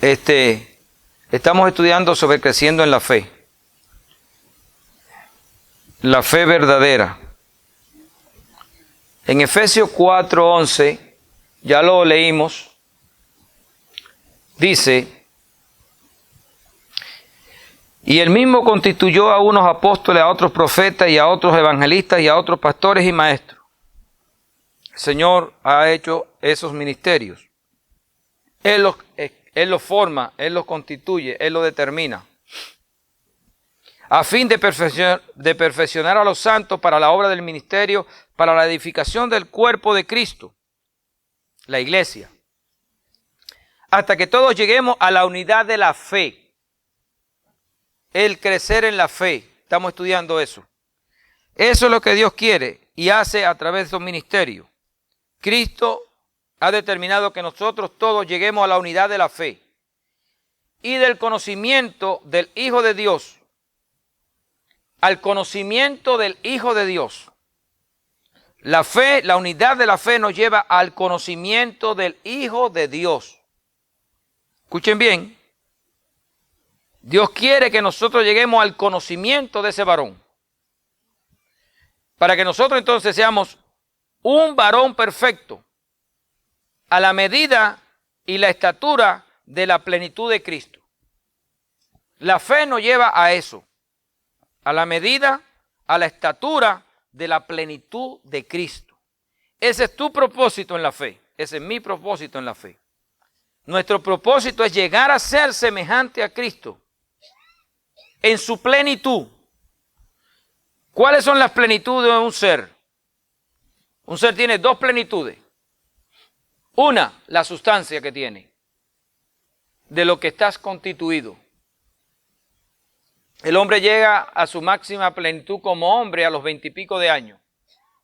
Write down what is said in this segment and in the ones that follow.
Estamos estudiando sobre creciendo en la fe verdadera. En Efesios 4:11, ya lo leímos, dice: y él mismo constituyó a unos apóstoles, a otros profetas y a otros evangelistas y a otros pastores y maestros. El Señor ha hecho esos ministerios. Él los forma, Él los constituye, Él los determina, a fin de perfeccionar a los santos para la obra del ministerio, para la edificación del cuerpo de Cristo, la iglesia, hasta que todos lleguemos a la unidad de la fe. El crecer en la fe, estamos estudiando eso. Eso es lo que Dios quiere y hace a través de esos ministerios. Cristo ha determinado que nosotros todos lleguemos a la unidad de la fe y del conocimiento del Hijo de Dios. Al conocimiento del Hijo de Dios. La fe, la unidad de la fe nos lleva al conocimiento del Hijo de Dios. Escuchen bien. Dios quiere que nosotros lleguemos al conocimiento de ese varón. Para que nosotros entonces seamos un varón perfecto, a la medida y la estatura de la plenitud de Cristo. La fe nos lleva a eso, a la medida, a la estatura de la plenitud de Cristo. Ese es tu propósito en la fe, ese es mi propósito en la fe. Nuestro propósito es llegar a ser semejante a Cristo en su plenitud. ¿Cuáles son las plenitudes de un ser? Un ser tiene dos plenitudes. Una, la sustancia que tiene, de lo que estás constituido. El hombre llega a su máxima plenitud como hombre a los 20 y pico de años,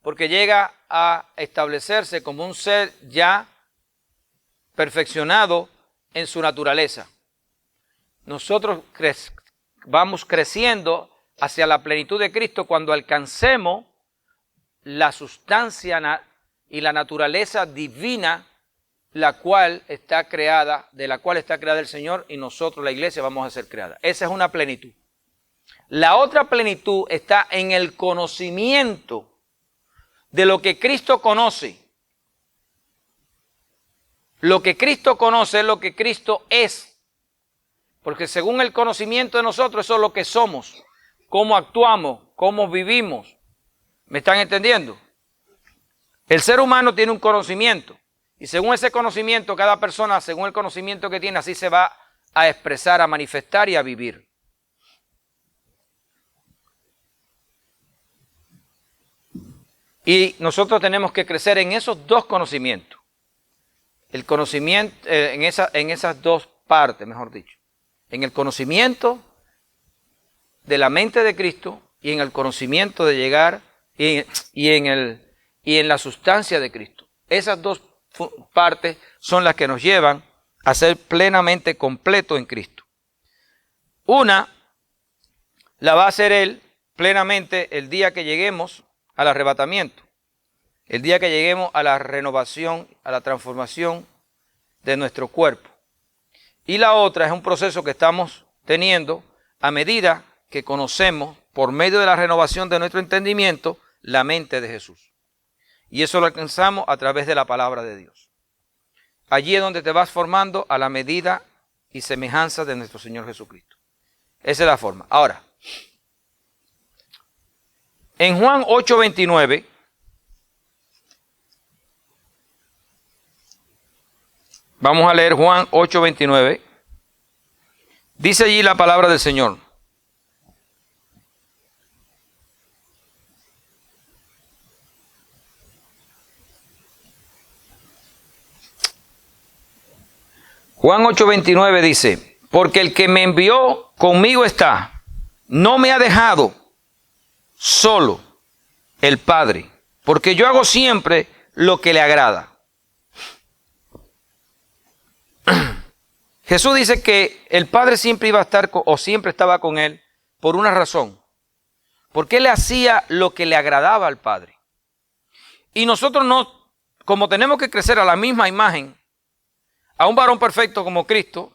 porque llega a establecerse como un ser ya perfeccionado en su naturaleza. Nosotros vamos creciendo hacia la plenitud de Cristo cuando alcancemos la sustancia y la naturaleza divina, la cual está creada, de la cual está creada el Señor, y nosotros, la iglesia, vamos a ser creada. Esa es una plenitud. La otra plenitud está en el conocimiento de lo que Cristo conoce. Lo que Cristo conoce es lo que Cristo es. Porque según el conocimiento de nosotros, eso es lo que somos, cómo actuamos, cómo vivimos. ¿Me están entendiendo? El ser humano tiene un conocimiento. Y según ese conocimiento, cada persona, según el conocimiento que tiene, así se va a expresar, a manifestar y a vivir. Y nosotros tenemos que crecer en esos dos conocimientos. El conocimiento, en esas dos partes, mejor dicho. En el conocimiento de la mente de Cristo y en el conocimiento de llegar y en la sustancia de Cristo. Esas dos partes son las que nos llevan a ser plenamente completos en Cristo. Una la va a hacer Él plenamente el día que lleguemos al arrebatamiento, el día que lleguemos a la renovación, a la transformación de nuestro cuerpo. Y la otra es un proceso que estamos teniendo a medida que conocemos, por medio de la renovación de nuestro entendimiento, la mente de Jesús. Y eso lo alcanzamos a través de la palabra de Dios. Allí es donde te vas formando a la medida y semejanza de nuestro Señor Jesucristo. Esa es la forma. Ahora, en Juan 8:29, vamos a leer Juan 8:29. Dice allí la palabra del Señor. Juan 8:29 dice: porque el que me envió conmigo está, no me ha dejado solo el Padre, porque yo hago siempre lo que le agrada. Jesús dice que el Padre siempre iba a estar o siempre estaba con él por una razón, porque él hacía lo que le agradaba al Padre. Y nosotros no, como tenemos que crecer a la misma imagen, a un varón perfecto como Cristo,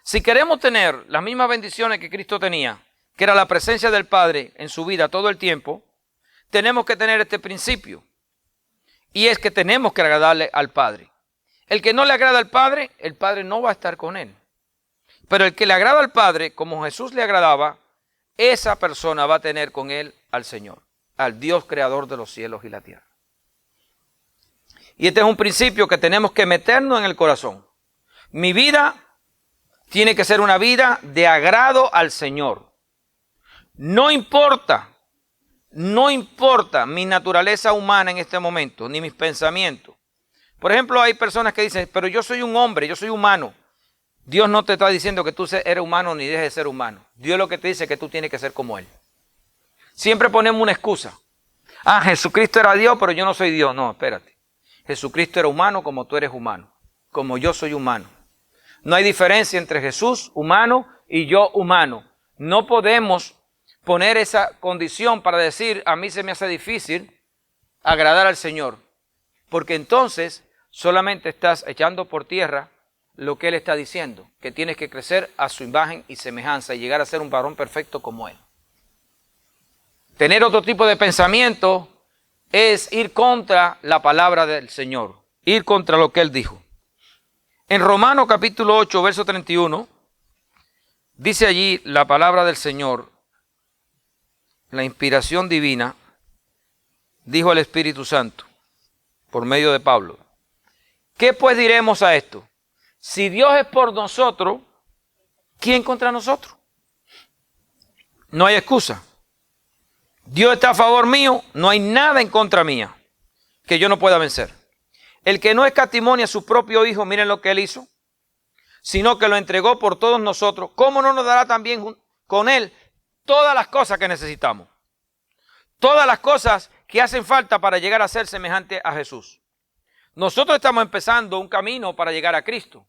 Si queremos tener las mismas bendiciones que Cristo tenía, que era la presencia del Padre en su vida todo el tiempo, tenemos que tener este principio. Y es que tenemos que agradarle al Padre. El que no le agrada al Padre, el Padre no va a estar con él. Pero el que le agrada al Padre, como Jesús le agradaba, esa persona va a tener con él al Señor, al Dios creador de los cielos y la tierra. Y este es un principio que tenemos que meternos en el corazón. Mi vida tiene que ser una vida de agrado al Señor. No importa mi naturaleza humana en este momento, ni mis pensamientos. Por ejemplo, hay personas que dicen, pero yo soy un hombre, yo soy humano. Dios no te está diciendo que tú eres humano ni dejes de ser humano. Dios lo que te dice es que tú tienes que ser como Él. Siempre ponemos una excusa. Jesucristo era Dios, pero yo no soy Dios. No, espérate. Jesucristo era humano como tú eres humano, como yo soy humano. No hay diferencia entre Jesús humano y yo humano. No podemos poner esa condición para decir, a mí se me hace difícil agradar al Señor. Porque entonces solamente estás echando por tierra lo que Él está diciendo, que tienes que crecer a su imagen y semejanza y llegar a ser un varón perfecto como Él. Tener otro tipo de pensamiento es ir contra la palabra del Señor, ir contra lo que Él dijo. En Romanos capítulo 8, verso 31, dice allí la palabra del Señor, la inspiración divina, dijo el Espíritu Santo, por medio de Pablo. ¿Qué pues diremos a esto? Si Dios es por nosotros, ¿quién contra nosotros? No hay excusa. Dios está a favor mío, no hay nada en contra mía que yo no pueda vencer. El que no escatimonia a su propio Hijo, miren lo que Él hizo, sino que lo entregó por todos nosotros, ¿cómo no nos dará también con Él todas las cosas que necesitamos? Todas las cosas que hacen falta para llegar a ser semejante a Jesús. Nosotros estamos empezando un camino para llegar a Cristo.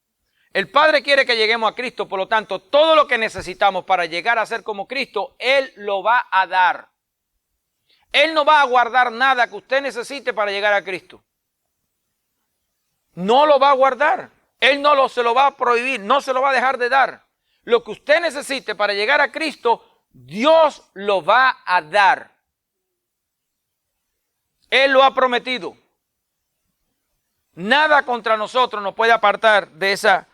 El Padre quiere que lleguemos a Cristo, por lo tanto, todo lo que necesitamos para llegar a ser como Cristo, Él lo va a dar. Él no va a guardar nada que usted necesite para llegar a Cristo. No lo va a guardar. Él no se lo va a prohibir, no se lo va a dejar de dar. Lo que usted necesite para llegar a Cristo, Dios lo va a dar. Él lo ha prometido. Nada contra nosotros nos puede apartar de esa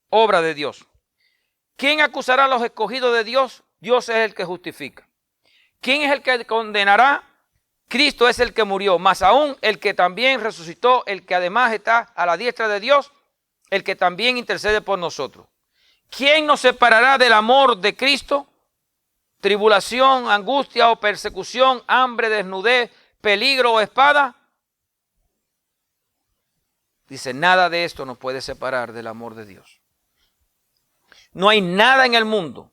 obra de Dios. ¿Quién acusará a los escogidos de Dios? Dios es el que justifica. ¿Quién es el que condenará? Cristo es el que murió, más aún el que también resucitó, el que además está a la diestra de Dios, el que también intercede por nosotros. ¿Quién nos separará del amor de Cristo? ¿Tribulación, angustia o persecución, hambre, desnudez, peligro o espada? Dice, nada de esto nos puede separar del amor de Dios. No hay nada en el mundo.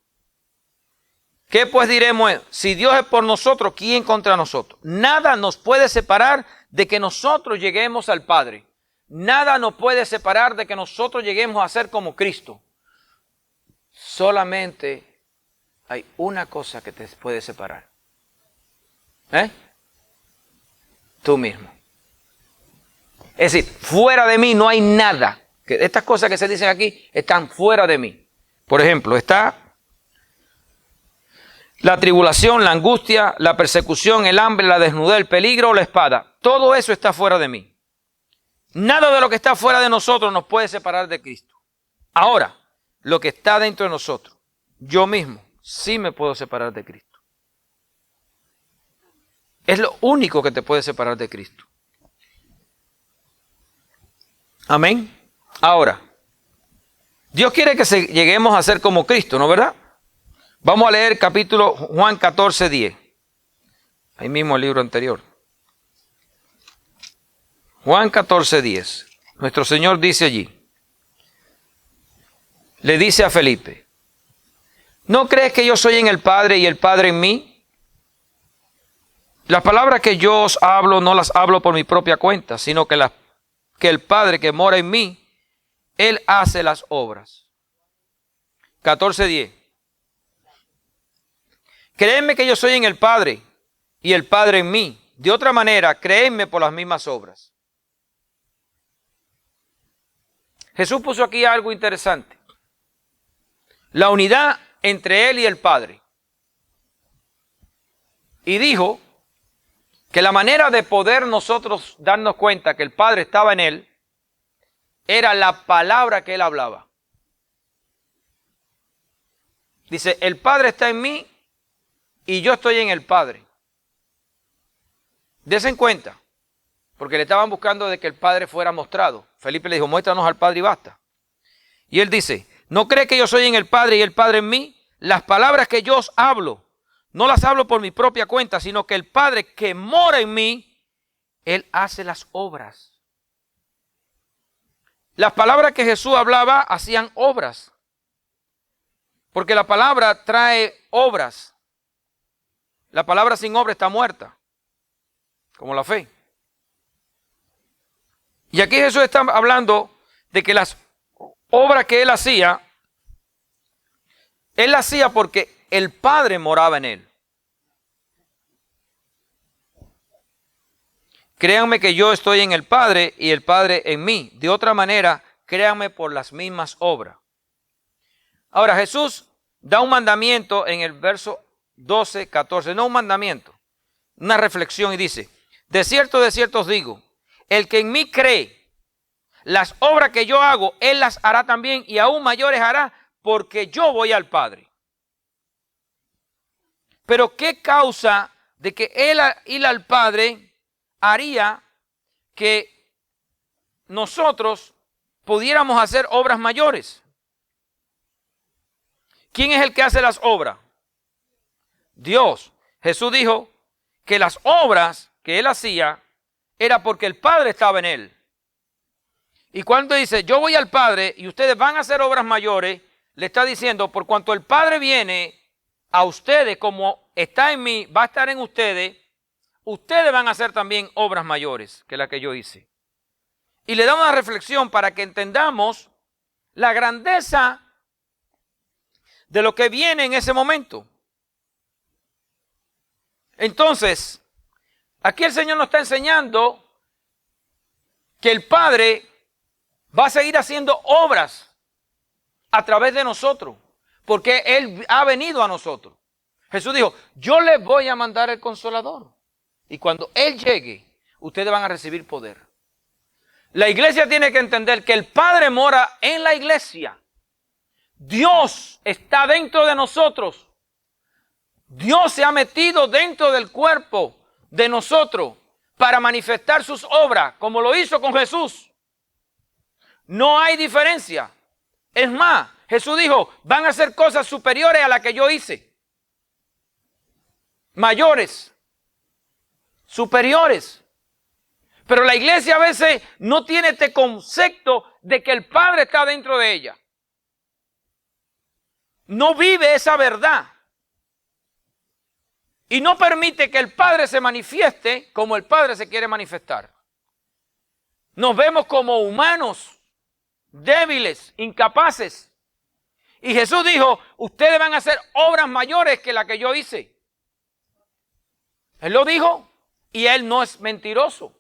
¿Qué pues diremos? Si Dios es por nosotros, ¿quién contra nosotros? Nada nos puede separar de que nosotros lleguemos al Padre. Nada nos puede separar de que nosotros lleguemos a ser como Cristo. Solamente hay una cosa que te puede separar. Tú mismo. Es decir, fuera de mí no hay nada. Estas cosas que se dicen aquí están fuera de mí. Por ejemplo, está la tribulación, la angustia, la persecución, el hambre, la desnudez, el peligro o la espada. Todo eso está fuera de mí. Nada de lo que está fuera de nosotros nos puede separar de Cristo. Ahora, lo que está dentro de nosotros, yo mismo sí me puedo separar de Cristo. Es lo único que te puede separar de Cristo. Amén. Ahora, Dios quiere que lleguemos a ser como Cristo, ¿no verdad? Vamos a leer capítulo Juan 14, 10. Ahí mismo el libro anterior. Juan 14, 10. Nuestro Señor dice allí. Le dice a Felipe, ¿no crees que yo soy en el Padre y el Padre en mí? Las palabras que yo os hablo no las hablo por mi propia cuenta, sino que el Padre que mora en mí, Él hace las obras. 14:10. Créeme que yo soy en el Padre y el Padre en mí. De otra manera, créenme por las mismas obras. Jesús puso aquí algo interesante. la unidad entre Él y el Padre. Y dijo que la manera de poder nosotros darnos cuenta que el Padre estaba en Él era la palabra que Él hablaba. Dice, el Padre está en mí y yo estoy en el Padre. Dese en cuenta, porque le estaban buscando de que el Padre fuera mostrado. Felipe le dijo, muéstranos al Padre y basta. Y él dice, ¿no cree que yo soy en el Padre y el Padre en mí? Las palabras que yo os hablo, no las hablo por mi propia cuenta, sino que el Padre que mora en mí, Él hace las obras. Las palabras que Jesús hablaba hacían obras. Porque la palabra trae obras. La palabra sin obra está muerta, como la fe. Y aquí Jesús está hablando de que las obras que Él hacía porque el Padre moraba en Él. Créanme que yo estoy en el Padre y el Padre en mí. De otra manera, créanme por las mismas obras. Ahora Jesús da un mandamiento en el verso 12, 14, no un mandamiento, una reflexión y dice, de cierto os digo, el que en mí cree, las obras que yo hago, Él las hará también y aún mayores hará, porque yo voy al Padre. Pero ¿qué causa de que Él ir al Padre haría que nosotros pudiéramos hacer obras mayores? ¿Quién es el que hace las obras? Dios. Jesús dijo que las obras que Él hacía era porque el Padre estaba en Él. Y cuando dice, yo voy al Padre y ustedes van a hacer obras mayores, le está diciendo, por cuanto el Padre viene a ustedes, como está en mí, va a estar en ustedes, ustedes van a hacer también obras mayores que la que yo hice. Y le damos una reflexión para que entendamos la grandeza de lo que viene en ese momento. Entonces, aquí el Señor nos está enseñando que el Padre va a seguir haciendo obras a través de nosotros, porque Él ha venido a nosotros. Jesús dijo, yo les voy a mandar el Consolador. Y cuando Él llegue, ustedes van a recibir poder. La iglesia tiene que entender que el Padre mora en la iglesia. Dios está dentro de nosotros. Dios se ha metido dentro del cuerpo de nosotros para manifestar sus obras, como lo hizo con Jesús. No hay diferencia. Es más, Jesús dijo, van a hacer cosas superiores a las que yo hice. Mayores. Superiores. Pero la iglesia a veces no tiene este concepto de que el Padre está dentro de ella. No vive esa verdad. Y no permite que el Padre se manifieste como el Padre se quiere manifestar. Nos vemos como humanos, débiles, incapaces. Y Jesús dijo, ustedes van a hacer obras mayores que las que yo hice. Él lo dijo y Él no es mentiroso.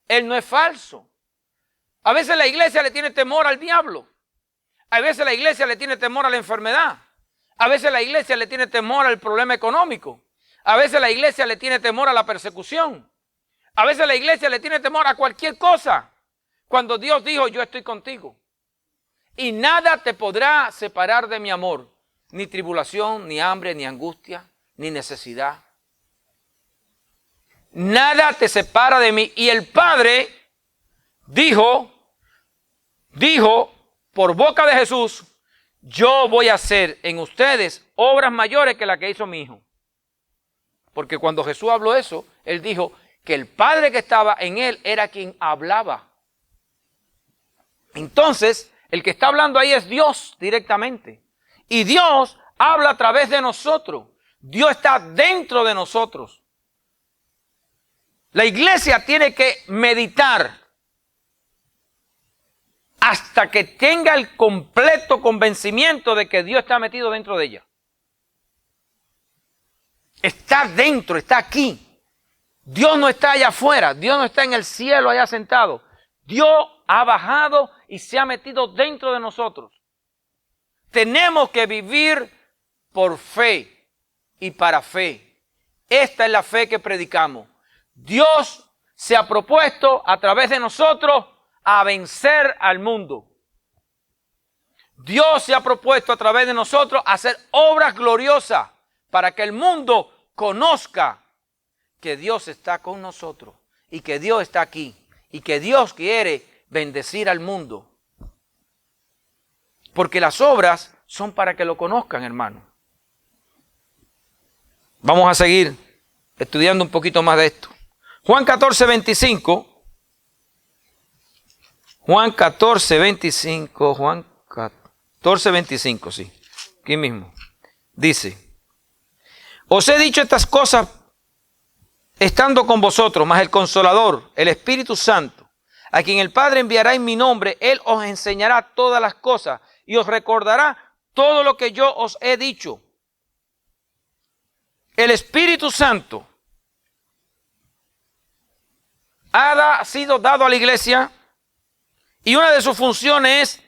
Él no es falso. A veces la iglesia le tiene temor al diablo. A veces la iglesia le tiene temor a la enfermedad. A veces la iglesia le tiene temor al problema económico. A veces la iglesia le tiene temor a la persecución. A veces la iglesia le tiene temor a cualquier cosa. Cuando Dios dijo, yo estoy contigo. Y nada te podrá separar de mi amor. Ni tribulación, ni hambre, ni angustia, ni necesidad. Nada te separa de mí. Y el Padre dijo por boca de Jesús, yo voy a hacer en ustedes obras mayores que las que hizo mi Hijo. Porque cuando Jesús habló eso, Él dijo que el Padre que estaba en Él era quien hablaba. Entonces, el que está hablando ahí es Dios directamente. Y Dios habla a través de nosotros. Dios está dentro de nosotros. La iglesia tiene que meditar hasta que tenga el completo convencimiento de que Dios está metido dentro de ella. Está dentro, está aquí. Dios no está allá afuera, Dios no está en el cielo allá sentado. Dios ha bajado y se ha metido dentro de nosotros. Tenemos que vivir por fe y para fe. Esta es la fe que predicamos. Dios se ha propuesto a través de nosotros a vencer al mundo. Dios se ha propuesto a través de nosotros a hacer obras gloriosas para que el mundo conozca que Dios está con nosotros y que Dios está aquí y que Dios quiere bendecir al mundo. Porque las obras son para que lo conozcan, hermano. Vamos a seguir estudiando un poquito más de esto. Juan 14, 25. Juan 14, 25. Juan 14, 25, sí. Aquí mismo. Dice: os he dicho estas cosas estando con vosotros, mas el Consolador, el Espíritu Santo, a quien el Padre enviará en mi nombre, Él os enseñará todas las cosas y os recordará todo lo que yo os he dicho. El Espíritu Santo ha sido dado a la iglesia y una de sus funciones es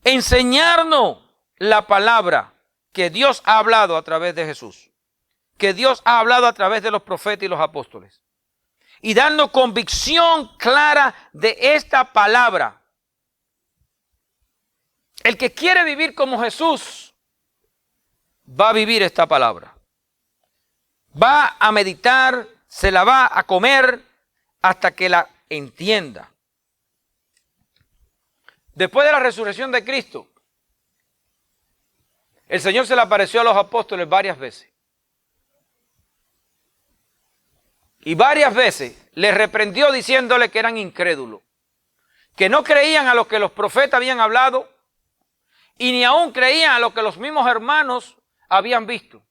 enseñarnos la palabra que Dios ha hablado a través de Jesús, que Dios ha hablado a través de los profetas y los apóstoles, y darnos convicción clara de esta palabra. El que quiere vivir como Jesús va a vivir esta palabra. Va a meditar, se la va a comer hasta que la entienda. Después de la resurrección de Cristo, el Señor se le apareció a los apóstoles varias veces. Y varias veces les reprendió diciéndole que eran incrédulos, que no creían a lo que los profetas habían hablado y ni aún creían a lo que los mismos hermanos habían visto,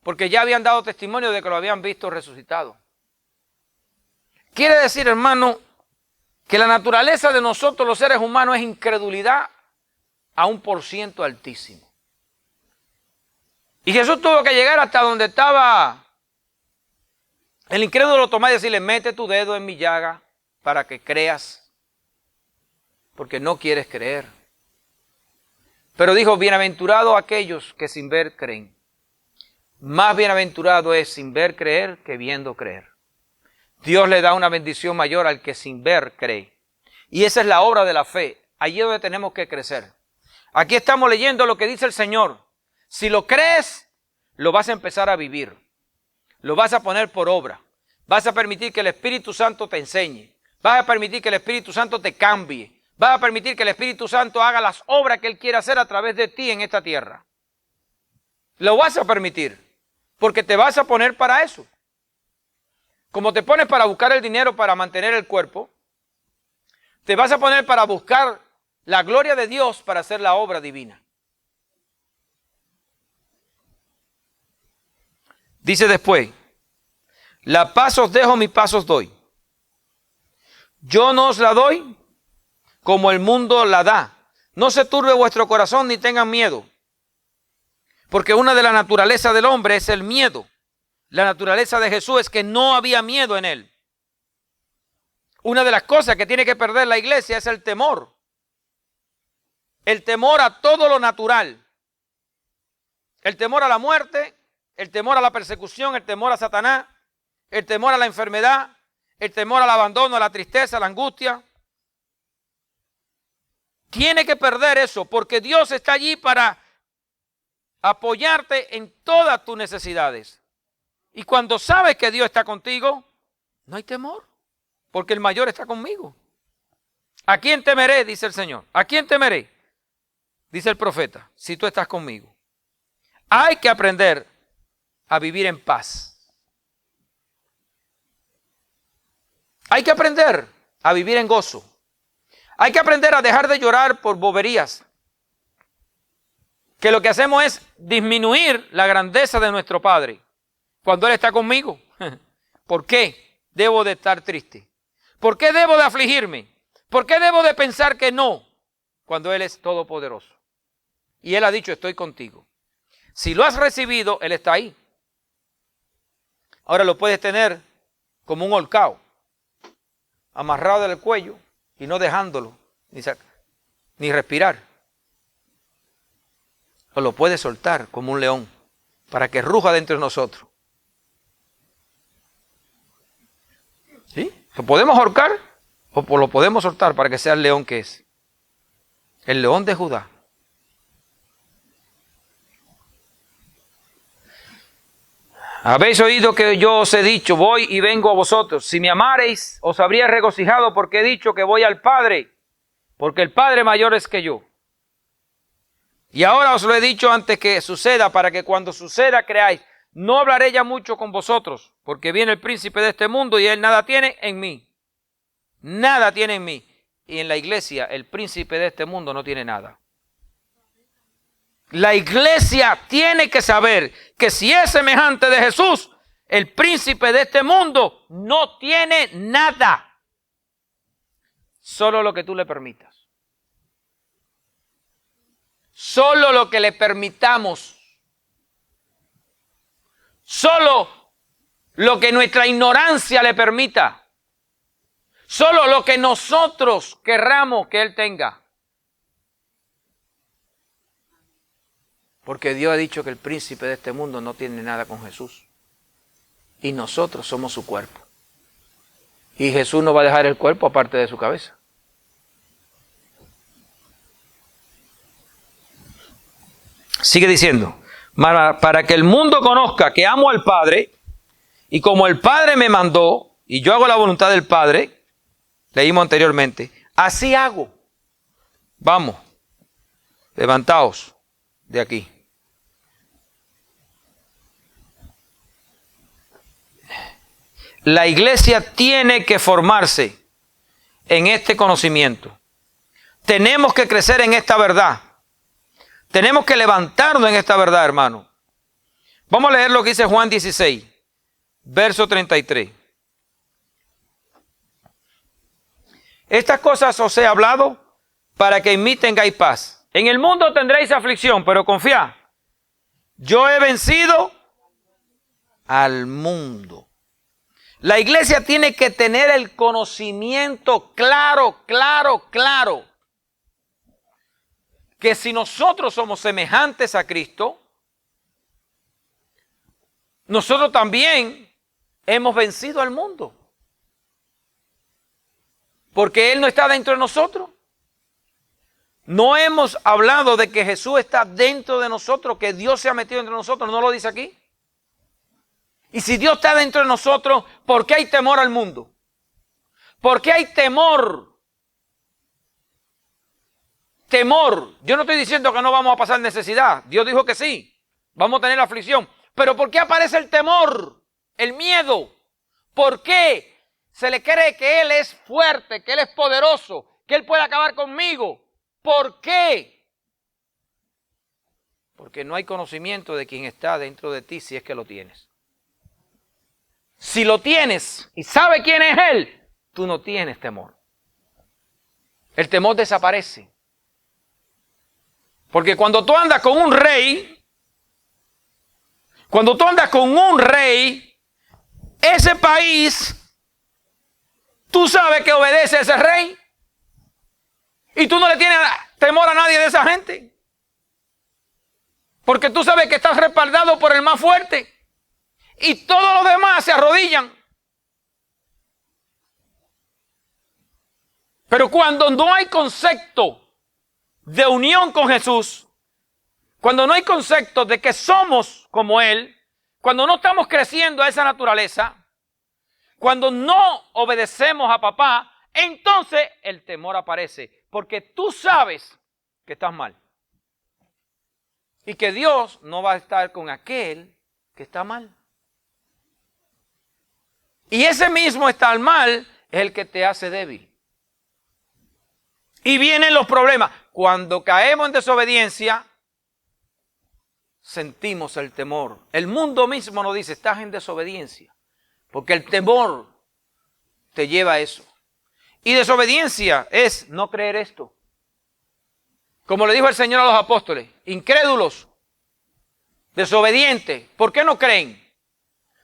porque ya habían dado testimonio de que lo habían visto resucitado. Quiere decir, hermano, que la naturaleza de nosotros los seres humanos es incredulidad a un % altísimo. Y Jesús tuvo que llegar hasta donde estaba el incrédulo Tomás y decirle: mete tu dedo en mi llaga para que creas, porque no quieres creer. Pero dijo: bienaventurados aquellos que sin ver creen. Más bienaventurado es sin ver creer que viendo creer. Dios le da una bendición mayor al que sin ver cree. Y esa es la obra de la fe. Allí es donde tenemos que crecer. Aquí estamos leyendo lo que dice el Señor. Si lo crees, lo vas a empezar a vivir. Lo vas a poner por obra. Vas a permitir que el Espíritu Santo te enseñe. Vas a permitir que el Espíritu Santo te cambie. Vas a permitir que el Espíritu Santo haga las obras que Él quiere hacer a través de ti en esta tierra. Lo vas a permitir, porque te vas a poner para eso. Como te pones para buscar el dinero para mantener el cuerpo, te vas a poner para buscar la gloria de Dios para hacer la obra divina. Dice después: la paz os dejo, mi paz os doy. Yo no os la doy como el mundo la da. No se turbe vuestro corazón ni tengan miedo. Porque una de las naturalezas del hombre es el miedo. La naturaleza de Jesús es que no había miedo en Él. Una de las cosas que tiene que perder la iglesia es el temor. El temor a todo lo natural. El temor a la muerte, el temor a la persecución, el temor a Satanás, el temor a la enfermedad, el temor al abandono, a la tristeza, a la angustia. Tiene que perder eso, porque Dios está allí para apoyarte en todas tus necesidades. Y cuando sabes que Dios está contigo, no hay temor, porque el mayor está conmigo. ¿A quién temeré? Dice el Señor. ¿A quién temeré? Dice el profeta: si tú estás conmigo. Hay que aprender a vivir en paz. Hay que aprender a vivir en gozo. Hay que aprender a dejar de llorar por boberías. Que lo que hacemos es disminuir la grandeza de nuestro Padre cuando Él está conmigo. ¿Por qué debo de estar triste? ¿Por qué debo de afligirme? ¿Por qué debo de pensar que no cuando Él es todopoderoso? Y Él ha dicho: estoy contigo. Si lo has recibido, Él está ahí. Ahora lo puedes tener como un holcao, amarrado del cuello y no dejándolo ni respirar. o lo puede soltar como un león para que ruja dentro de nosotros. ¿Sí? ¿Lo podemos ahorcar o lo podemos soltar para que sea el león que es? El león de Judá. Habéis oído que yo os he dicho, voy y vengo a vosotros. Si me amareis, os habría regocijado porque he dicho que voy al Padre, porque el Padre mayor es que yo. Y ahora os lo he dicho antes que suceda, para que cuando suceda creáis. No hablaré ya mucho con vosotros, porque viene el príncipe de este mundo y él nada tiene en mí. Nada tiene en mí. Y en la iglesia, el príncipe de este mundo no tiene nada. La iglesia tiene que saber que si es semejante de Jesús, el príncipe de este mundo no tiene nada. Solo lo que tú le permitas. Solo lo que le permitamos. Solo lo que nuestra ignorancia le permita. Solo lo que nosotros querramos que Él tenga. Porque Dios ha dicho que el príncipe de este mundo no tiene nada con Jesús. Y nosotros somos su cuerpo. Y Jesús no va a dejar el cuerpo aparte de su cabeza. Sigue diciendo, para que el mundo conozca que amo al Padre, y como el Padre me mandó, y yo hago la voluntad del Padre, leímos anteriormente, así hago. Vamos, levantaos de aquí. La iglesia tiene que formarse en este conocimiento. Tenemos que crecer en esta verdad. Tenemos que levantarnos en esta verdad, hermano. Vamos a leer lo que dice Juan 16, verso 33. Estas cosas os he hablado para que en mí tengáis paz. En el mundo tendréis aflicción, pero confiad. Yo he vencido al mundo. La iglesia tiene que tener el conocimiento claro. Que si nosotros somos semejantes a Cristo, nosotros también hemos vencido al mundo. Porque Él no está dentro de nosotros. No hemos hablado de que Jesús está dentro de nosotros, que Dios se ha metido entre nosotros, ¿no lo dice aquí? Y si Dios está dentro de nosotros, ¿por qué hay temor al mundo? ¿Por qué hay temor? Temor. Yo no estoy diciendo que no vamos a pasar necesidad. Dios dijo que sí. Vamos a tener aflicción. Pero ¿por qué aparece el temor? El miedo. ¿Por qué se le cree que Él es fuerte, que Él es poderoso, que Él puede acabar conmigo? ¿Por qué? Porque no hay conocimiento de quién está dentro de ti si es que lo tienes. Si lo tienes y sabes quién es Él, tú no tienes temor. El temor desaparece. Porque cuando tú andas con un rey, ese país, tú sabes que obedece a ese rey. Y tú no le tienes temor a nadie de esa gente. Porque tú sabes que estás respaldado por el más fuerte. Y todos los demás se arrodillan. Pero cuando no hay concepto de unión con Jesús, cuando no hay concepto de que somos como Él, cuando no estamos creciendo a esa naturaleza, cuando no obedecemos a papá, entonces el temor aparece. Porque tú sabes que estás mal. Y que Dios no va a estar con aquel que está mal. Y ese mismo estar mal es el que te hace débil. Y vienen los problemas. Cuando caemos en desobediencia, sentimos el temor. El mundo mismo nos dice, estás en desobediencia. Porque el temor te lleva a eso. Y desobediencia es no creer esto. Como le dijo el Señor a los apóstoles, incrédulos, desobedientes, ¿por qué no creen?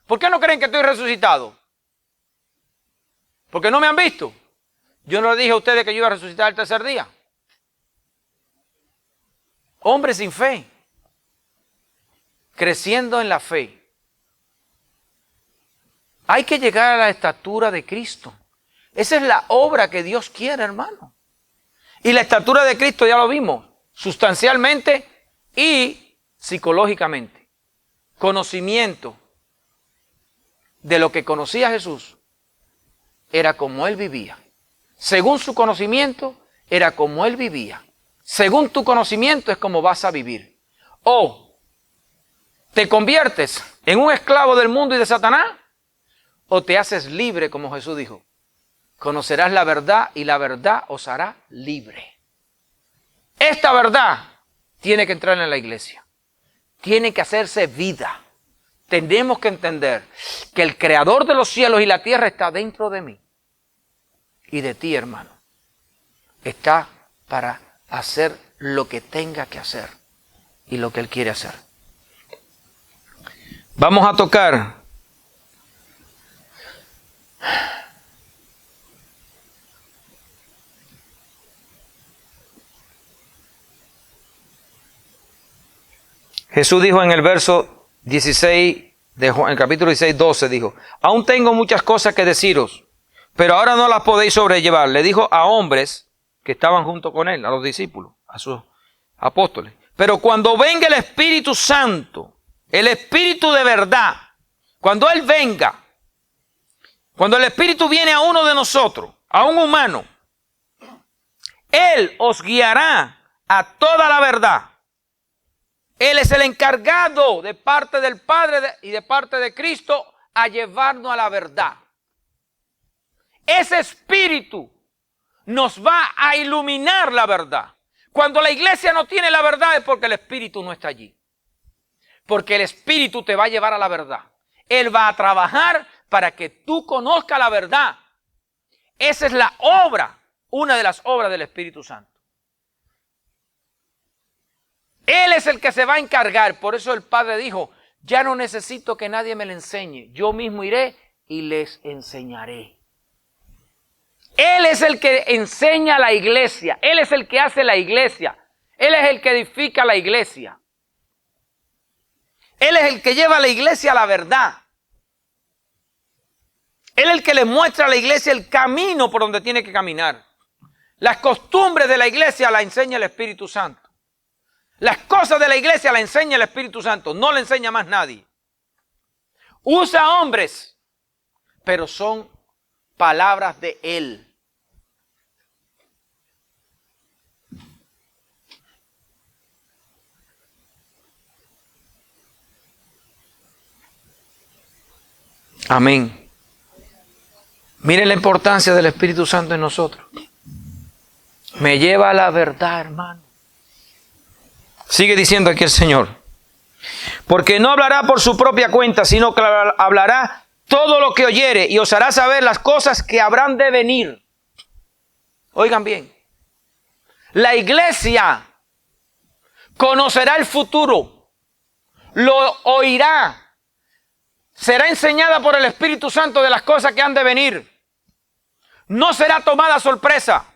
¿Por qué no creen que estoy resucitado? Porque no me han visto. Yo no le dije a ustedes que yo iba a resucitar el tercer día. Hombre sin fe. creciendo en la fe. Hay que llegar a la estatura de Cristo. Esa es la obra que Dios quiere, hermano. Y la estatura de Cristo ya lo vimos, sustancialmente y psicológicamente. Conocimiento de lo que conocía Jesús era como Él vivía. Según su conocimiento, era como Él vivía. Según tu conocimiento es como vas a vivir. O te conviertes en un esclavo del mundo y de Satanás, o te haces libre como Jesús dijo. Conocerás la verdad y la verdad os hará libre. Esta verdad tiene que entrar en la iglesia. Tiene que hacerse vida. Tenemos que entender que el creador de los cielos y la tierra está dentro de mí. Y de ti, hermano. Está para hacer lo que tenga que hacer. Y lo que Él quiere hacer. Vamos a tocar Jesús dijo en el verso 16 de Juan, en el capítulo 16, 12, dijo: aún tengo muchas cosas que deciros, pero ahora no las podéis sobrellevar. Le dijo a hombres que estaban junto con él, a los discípulos, a sus apóstoles. Pero cuando venga el Espíritu Santo, el Espíritu de verdad, cuando Él venga, cuando el Espíritu viene a uno de nosotros, a un humano, Él os guiará a toda la verdad. Él es el encargado de parte del Padre y de parte de Cristo a llevarnos a la verdad. Ese Espíritu nos va a iluminar la verdad. Cuando la iglesia no tiene la verdad es porque el Espíritu no está allí. Porque el Espíritu te va a llevar a la verdad. Él va a trabajar para que tú conozcas la verdad. Esa es la obra, una de las obras del Espíritu Santo. Él es el que se va a encargar. Por eso el Padre dijo: ya no necesito que nadie me lo enseñe. Yo mismo iré y les enseñaré. Él es el que enseña a la iglesia. Él es el que hace la iglesia. Él es el que edifica la iglesia. Él es el que lleva a la iglesia a la verdad. Él es el que le muestra a la iglesia el camino por donde tiene que caminar. Las costumbres de la iglesia las enseña el Espíritu Santo. Las cosas de la iglesia las enseña el Espíritu Santo. No le enseña más nadie. Usa hombres, pero son palabras de Él. Amén. Miren la importancia del Espíritu Santo en nosotros. Me lleva a la verdad, hermano. Sigue diciendo aquí el Señor: porque no hablará por su propia cuenta, sino que hablará todo lo que oyere y os hará saber las cosas que habrán de venir. Oigan bien, la iglesia conocerá el futuro, lo oirá, será enseñada por el Espíritu Santo de las cosas que han de venir. No será tomada a sorpresa.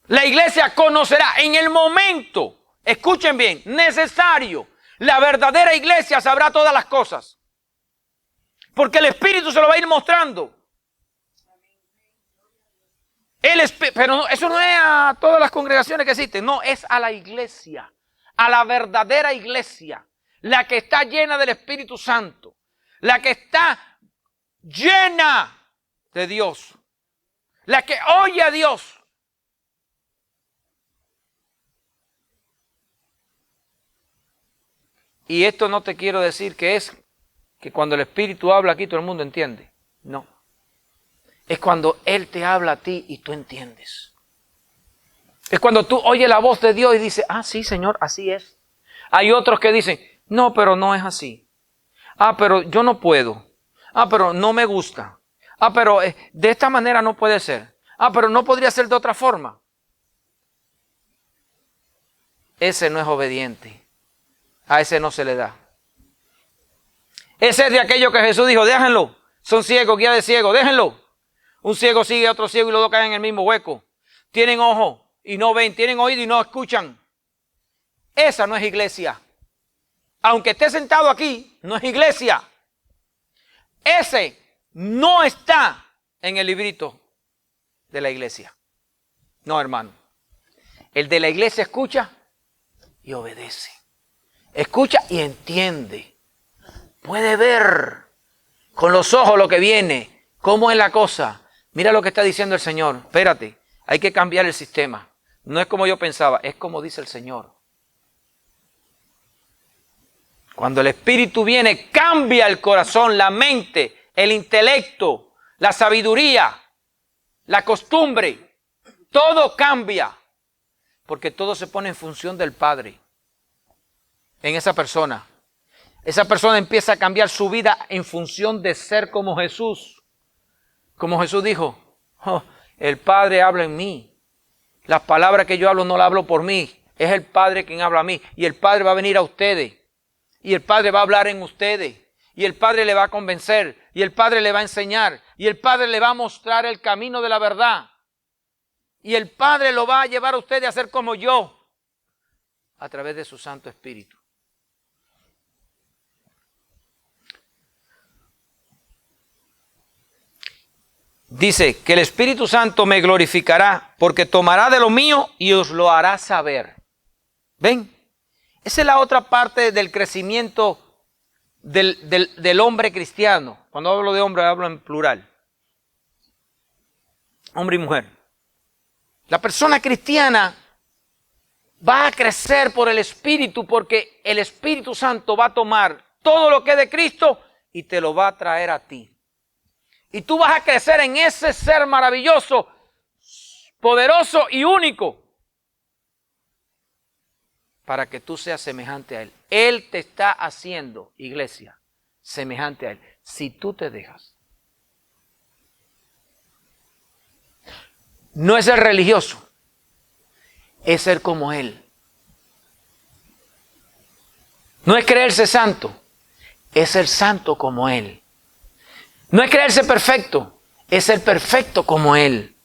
La iglesia conocerá en el momento, escuchen bien, necesario. La verdadera iglesia sabrá todas las cosas. Porque el Espíritu se lo va a ir mostrando. Pero eso no es a todas las congregaciones que existen, no, es a la iglesia, a la verdadera iglesia, la que está llena del Espíritu Santo, la que está llena de Dios, la que oye a Dios. Y esto no te quiero decir que es que cuando el Espíritu habla aquí todo el mundo entiende. No. Es cuando Él te habla a ti y tú entiendes. Es cuando tú oyes la voz de Dios y dices: ah, sí, Señor, así es. Hay otros que dicen: no, pero no es así. Ah, pero yo no puedo. Ah, pero no me gusta. Ah, pero de esta manera no puede ser. Ah, pero no podría ser de otra forma. Ese no es obediente. A ese no se le da. Ese es de aquello que Jesús dijo: déjenlo. Son ciegos, guía de ciegos, déjenlo. Un ciego sigue a otro ciego y los dos caen en el mismo hueco. Tienen ojo y no ven, tienen oído y no escuchan. Esa no es iglesia. aunque esté sentado aquí, no es iglesia. Ese no está en el librito de la iglesia. No, hermano. El de la iglesia escucha y obedece. Escucha y entiende. Puede ver con los ojos lo que viene, cómo es la cosa. Mira lo que está diciendo el Señor. Espérate, hay que cambiar el sistema. No es como yo pensaba, es como dice el Señor. Cuando el Espíritu viene, cambia el corazón, la mente, el intelecto, la sabiduría, la costumbre. Todo cambia. Porque todo se pone en función del Padre. En esa persona. Esa persona empieza a cambiar su vida en función de ser como Jesús. Como Jesús dijo, oh, el Padre habla en mí. Las palabras que yo hablo no las hablo por mí. Es el Padre quien habla a mí. Y el Padre va a venir a ustedes. Y el Padre va a hablar en ustedes. Y el Padre le va a convencer. Y el Padre le va a enseñar. Y el Padre le va a mostrar el camino de la verdad. Y el Padre lo va a llevar a ustedes a ser como yo. A través de su Santo Espíritu. Dice que el Espíritu Santo me glorificará porque tomará de lo mío y os lo hará saber. ¿Ven? Esa es la otra parte del crecimiento del hombre cristiano. Cuando hablo de hombre, hablo en plural. Hombre y mujer. La persona cristiana va a crecer por el Espíritu porque el Espíritu Santo va a tomar todo lo que es de Cristo y te lo va a traer a ti. Y tú vas a crecer en ese ser maravilloso, poderoso y único. Para que tú seas semejante a Él. Él te está haciendo, iglesia, semejante a Él. Si tú te dejas. No es ser religioso. Es ser como Él. No es creerse santo. Es ser santo como Él. No es creerse perfecto, es ser perfecto como Él.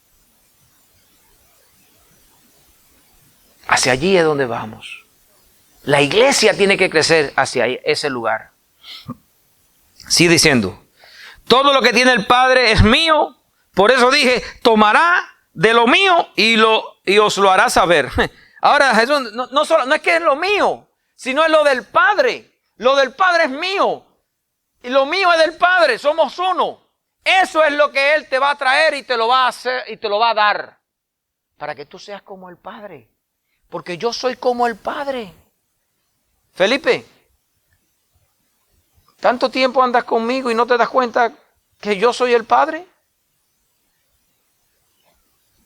Hacia allí es donde vamos. La iglesia tiene que crecer hacia ese lugar. Sigue diciendo, todo lo que tiene el Padre es mío, por eso dije, tomará de lo mío y os lo hará saber. Ahora Jesús no es que es lo mío, sino es lo del Padre. Lo del Padre es mío. Y lo mío es del Padre, somos uno. Eso es lo que Él te va a traer y te lo va a hacer y te lo va a dar. Para que tú seas como el Padre. Porque yo soy como el Padre. Felipe, ¿tanto tiempo andas conmigo y no te das cuenta que yo soy el Padre?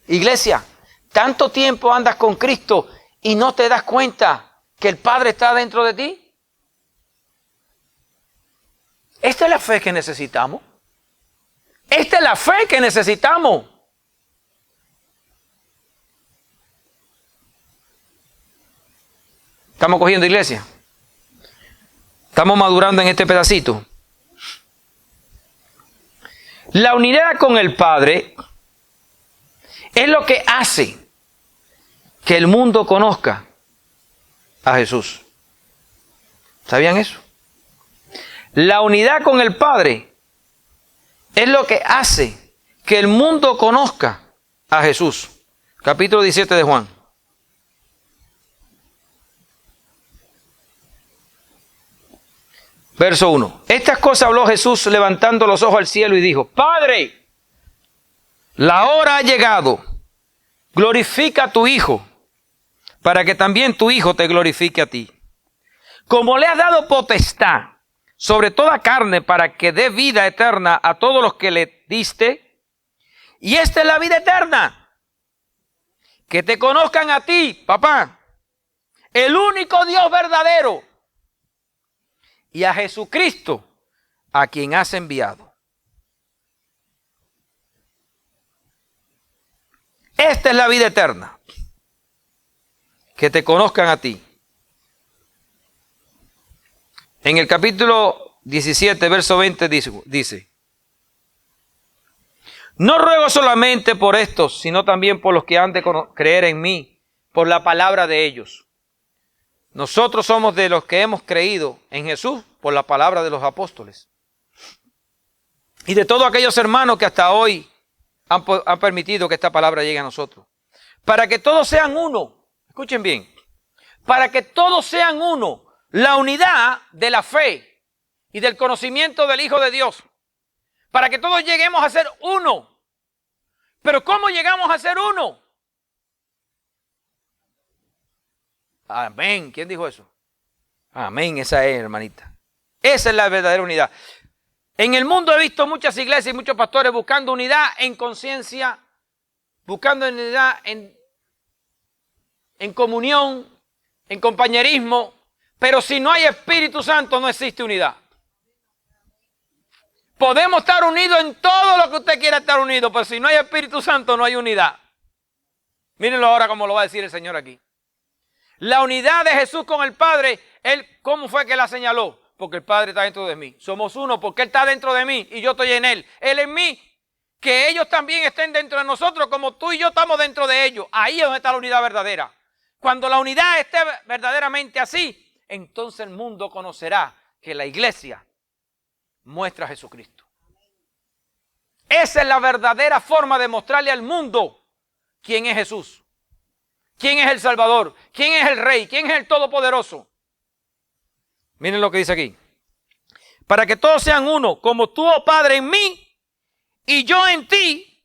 Iglesia, ¿tanto tiempo andas con Cristo y no te das cuenta que el Padre está dentro de ti? Esta es la fe que necesitamos. Esta es la fe que necesitamos. ¿Estamos cogiendo, iglesia? ¿Estamos madurando en este pedacito? La unidad con el Padre es lo que hace que el mundo conozca a Jesús. ¿Sabían eso? La unidad con el Padre es lo que hace que el mundo conozca a Jesús. Capítulo 17 de Juan. Verso 1. Estas cosas habló Jesús levantando los ojos al cielo y dijo, Padre, la hora ha llegado. Glorifica a tu Hijo, para que también tu Hijo te glorifique a ti. Como le has dado potestad sobre toda carne para que dé vida eterna a todos los que le diste. Y esta es la vida eterna. Que te conozcan a ti, papá, el único Dios verdadero, y a Jesucristo, a quien has enviado. Esta es la vida eterna. Que te conozcan a ti. En el capítulo 17, verso 20 dice, no ruego solamente por estos, sino también por los que han de creer en mí, por la palabra de ellos. Nosotros somos de los que hemos creído en Jesús por la palabra de los apóstoles. Y de todos aquellos hermanos que hasta hoy han permitido que esta palabra llegue a nosotros. Para que todos sean uno. Escuchen bien. Para que todos sean uno. La unidad de la fe y del conocimiento del Hijo de Dios. Para que todos lleguemos a ser uno. Pero ¿cómo llegamos a ser uno? Amén. ¿Quién dijo eso? Amén. Esa es, hermanita. Esa es la verdadera unidad. En el mundo he visto muchas iglesias y muchos pastores buscando unidad en conciencia, buscando unidad en comunión, en compañerismo, pero si no hay Espíritu Santo no existe unidad. Podemos estar unidos en todo lo que usted quiera estar unido, pero si no hay Espíritu Santo no hay unidad. Mírenlo ahora como lo va a decir el Señor aquí. La unidad de Jesús con el Padre, Él, ¿cómo fue que la señaló? Porque el Padre está dentro de mí. Somos uno porque Él está dentro de mí y yo estoy en Él. Él en mí. Que ellos también estén dentro de nosotros como tú y yo estamos dentro de ellos. Ahí es donde está la unidad verdadera. Cuando la unidad esté verdaderamente así, entonces el mundo conocerá que la iglesia muestra a Jesucristo. Esa es la verdadera forma de mostrarle al mundo quién es Jesús. ¿Quién es el Salvador? ¿Quién es el Rey? ¿Quién es el Todopoderoso? Miren lo que dice aquí. Para que todos sean uno, como tú, oh Padre, en mí y yo en ti,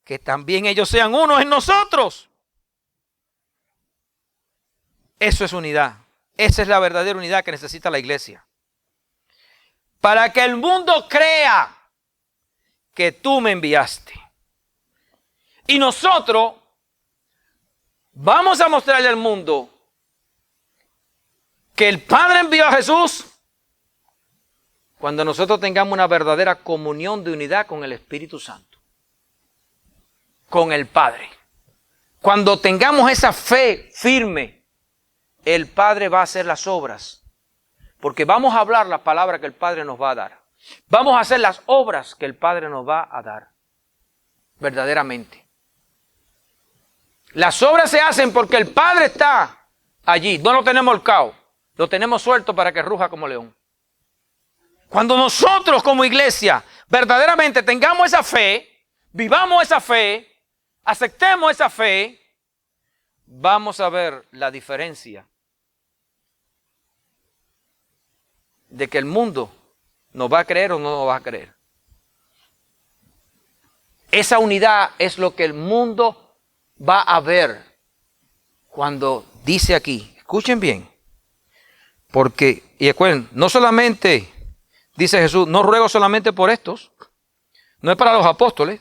que también ellos sean uno en nosotros. Eso es unidad. Esa es la verdadera unidad que necesita la iglesia. Para que el mundo crea que tú me enviaste. Y nosotros vamos a mostrarle al mundo que el Padre envió a Jesús cuando nosotros tengamos una verdadera comunión de unidad con el Espíritu Santo, con el Padre. Cuando tengamos esa fe firme, el Padre va a hacer las obras, porque vamos a hablar la palabra que el Padre nos va a dar. Vamos a hacer las obras que el Padre nos va a dar, verdaderamente. Las obras se hacen porque el Padre está allí, no lo tenemos holcado. Lo tenemos suelto para que ruja como león. Cuando nosotros como iglesia verdaderamente tengamos esa fe, vivamos esa fe, aceptemos esa fe, vamos a ver la diferencia de que el mundo nos va a creer o no nos va a creer. Esa unidad es lo que el mundo va a ver cuando dice aquí, escuchen bien. Porque, y recuerden, no solamente, dice Jesús, no ruego solamente por estos, no es para los apóstoles,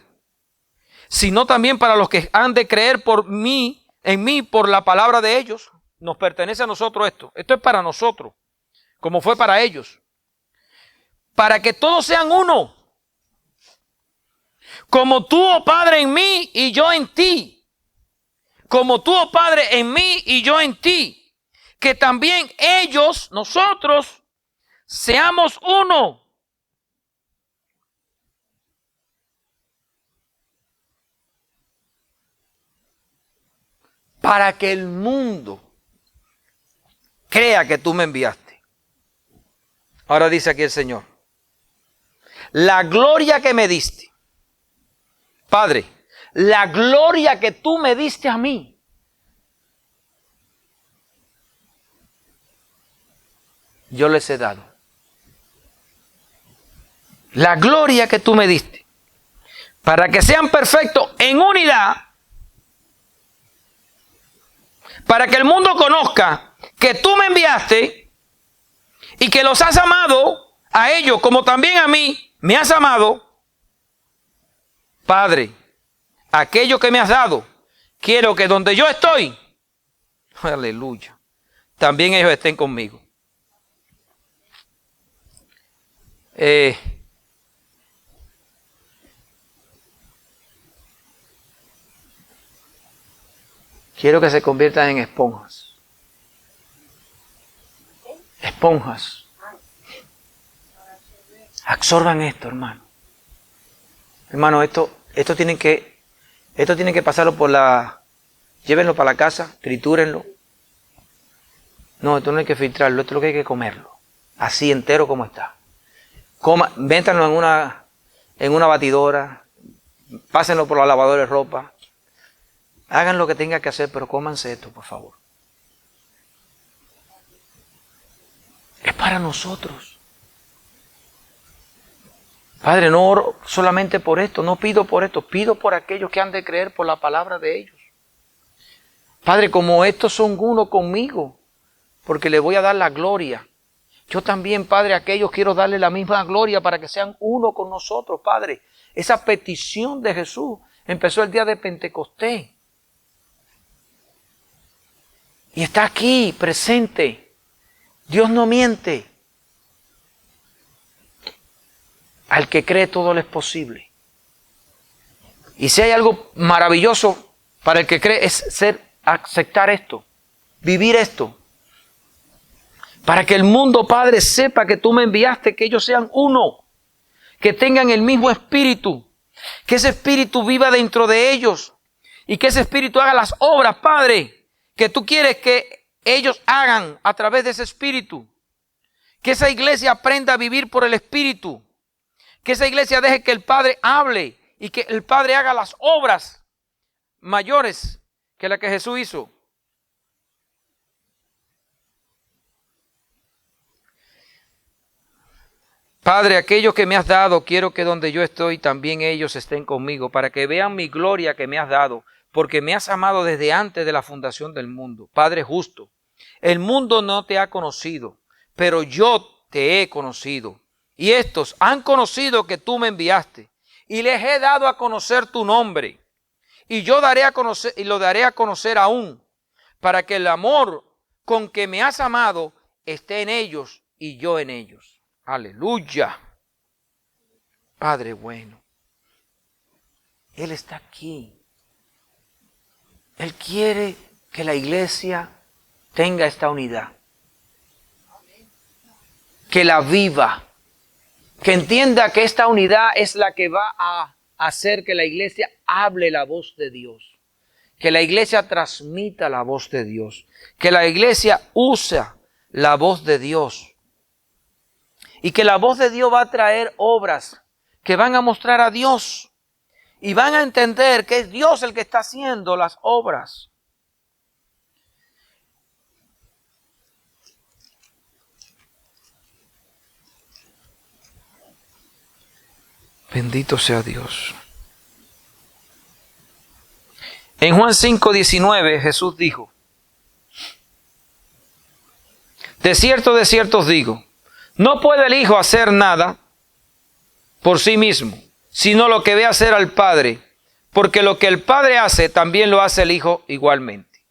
sino también para los que han de creer por mí, en mí, por la palabra de ellos. Nos pertenece a nosotros esto. Esto es para nosotros, como fue para ellos. Para que todos sean uno. Como tú, oh Padre, en mí y yo en ti. Como tú, oh Padre, en mí y yo en ti. Que también ellos, nosotros, seamos uno. Para que el mundo crea que tú me enviaste. Ahora dice aquí el Señor. La gloria que me diste. Padre, la gloria que tú me diste a mí. Yo les he dado. La gloria que tú me diste. Para que sean perfectos en unidad. Para que el mundo conozca que tú me enviaste y que los has amado a ellos como también a mí me has amado. Padre, aquello que me has dado, quiero que donde yo estoy, aleluya, también ellos estén conmigo. Quiero que se conviertan en esponjas. Esponjas. Absorban esto, hermano. Hermano, esto tienen que pasarlo por llévenlo para la casa, tritúrenlo. No, esto no hay que filtrarlo, esto es lo que hay que comerlo. Así entero como está. Métanlo en una batidora, pásenlo por la lavadora de ropa. Hagan lo que tengan que hacer, pero cómanse esto, por favor. Es para nosotros. Padre, no oro solamente por esto, no pido por esto, pido por aquellos que han de creer por la palabra de ellos. Padre, como estos son uno conmigo, porque le voy a dar la gloria. Yo también, Padre, a aquellos quiero darle la misma gloria para que sean uno con nosotros, Padre. Esa petición de Jesús empezó el día de Pentecostés. Y está aquí, presente. Dios no miente. Al que cree todo le es posible. Y si hay algo maravilloso para el que cree es aceptar esto, vivir esto. Para que el mundo, Padre, sepa que tú me enviaste, que ellos sean uno, que tengan el mismo espíritu, que ese espíritu viva dentro de ellos y que ese espíritu haga las obras, Padre, que tú quieres que ellos hagan a través de ese espíritu. Que esa iglesia aprenda a vivir por el espíritu. Que esa iglesia deje que el Padre hable y que el Padre haga las obras mayores que la que Jesús hizo. Padre, aquellos que me has dado, quiero que donde yo estoy también ellos estén conmigo, para que vean mi gloria que me has dado, porque me has amado desde antes de la fundación del mundo. Padre justo, el mundo no te ha conocido, pero yo te he conocido. Y estos han conocido que tú me enviaste, y les he dado a conocer tu nombre. Y yo daré a conocer, y lo daré a conocer aún, para que el amor con que me has amado esté en ellos y yo en ellos. Aleluya. Padre bueno, Él está aquí. Él quiere que la iglesia tenga esta unidad. Que la viva. Que entienda que esta unidad es la que va a hacer que la iglesia hable la voz de Dios. Que la iglesia transmita la voz de Dios. Que la iglesia usa la voz de Dios. Y que la voz de Dios va a traer obras que van a mostrar a Dios. Y van a entender que es Dios el que está haciendo las obras. Bendito sea Dios. En Juan 5:19 Jesús dijo: de cierto os digo, no puede el Hijo hacer nada por sí mismo, sino lo que ve hacer al Padre, porque lo que el Padre hace, también lo hace el Hijo igualmente.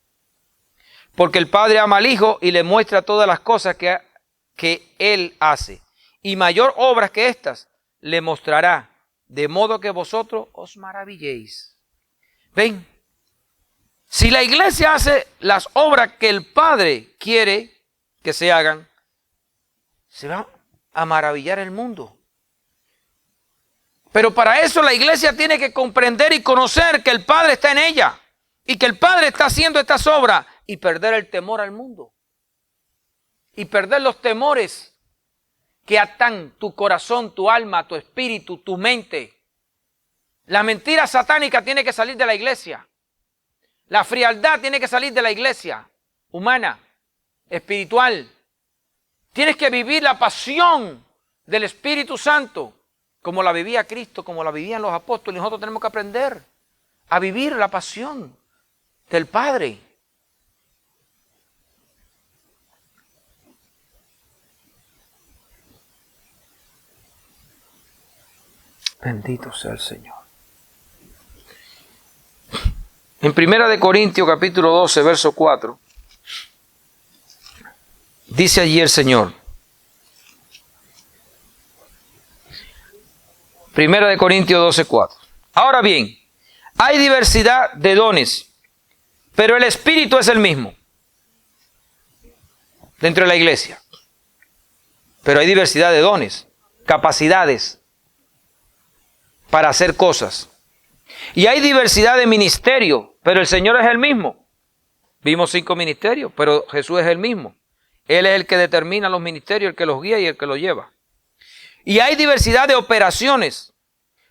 Porque el Padre ama al Hijo y le muestra todas las cosas que Él hace, y mayor obras que estas le mostrará, de modo que vosotros os maravilléis. Ven, si la iglesia hace las obras que el Padre quiere que se hagan, se va a maravillar el mundo. Pero para eso la iglesia tiene que comprender y conocer que el Padre está en ella y que el Padre está haciendo estas obras y perder el temor al mundo y perder los temores que atan tu corazón, tu alma, tu espíritu, tu mente. La mentira satánica tiene que salir de la iglesia. La frialdad tiene que salir de la iglesia humana, espiritual. Tienes que vivir la pasión del Espíritu Santo, como la vivía Cristo, como la vivían los apóstoles. Nosotros tenemos que aprender a vivir la pasión del Padre. Bendito sea el Señor. En 1 Corintios capítulo 12, verso 4, dice allí el Señor. 1 Corintios 12, 4. Ahora bien, hay diversidad de dones, pero el Espíritu es el mismo dentro de la iglesia. Pero hay diversidad de dones, capacidades para hacer cosas. Y hay diversidad de ministerios, pero el Señor es el mismo. Vimos 5 ministerios, pero Jesús es el mismo. Él es el que determina los ministerios, el que los guía y el que los lleva. Y hay diversidad de operaciones,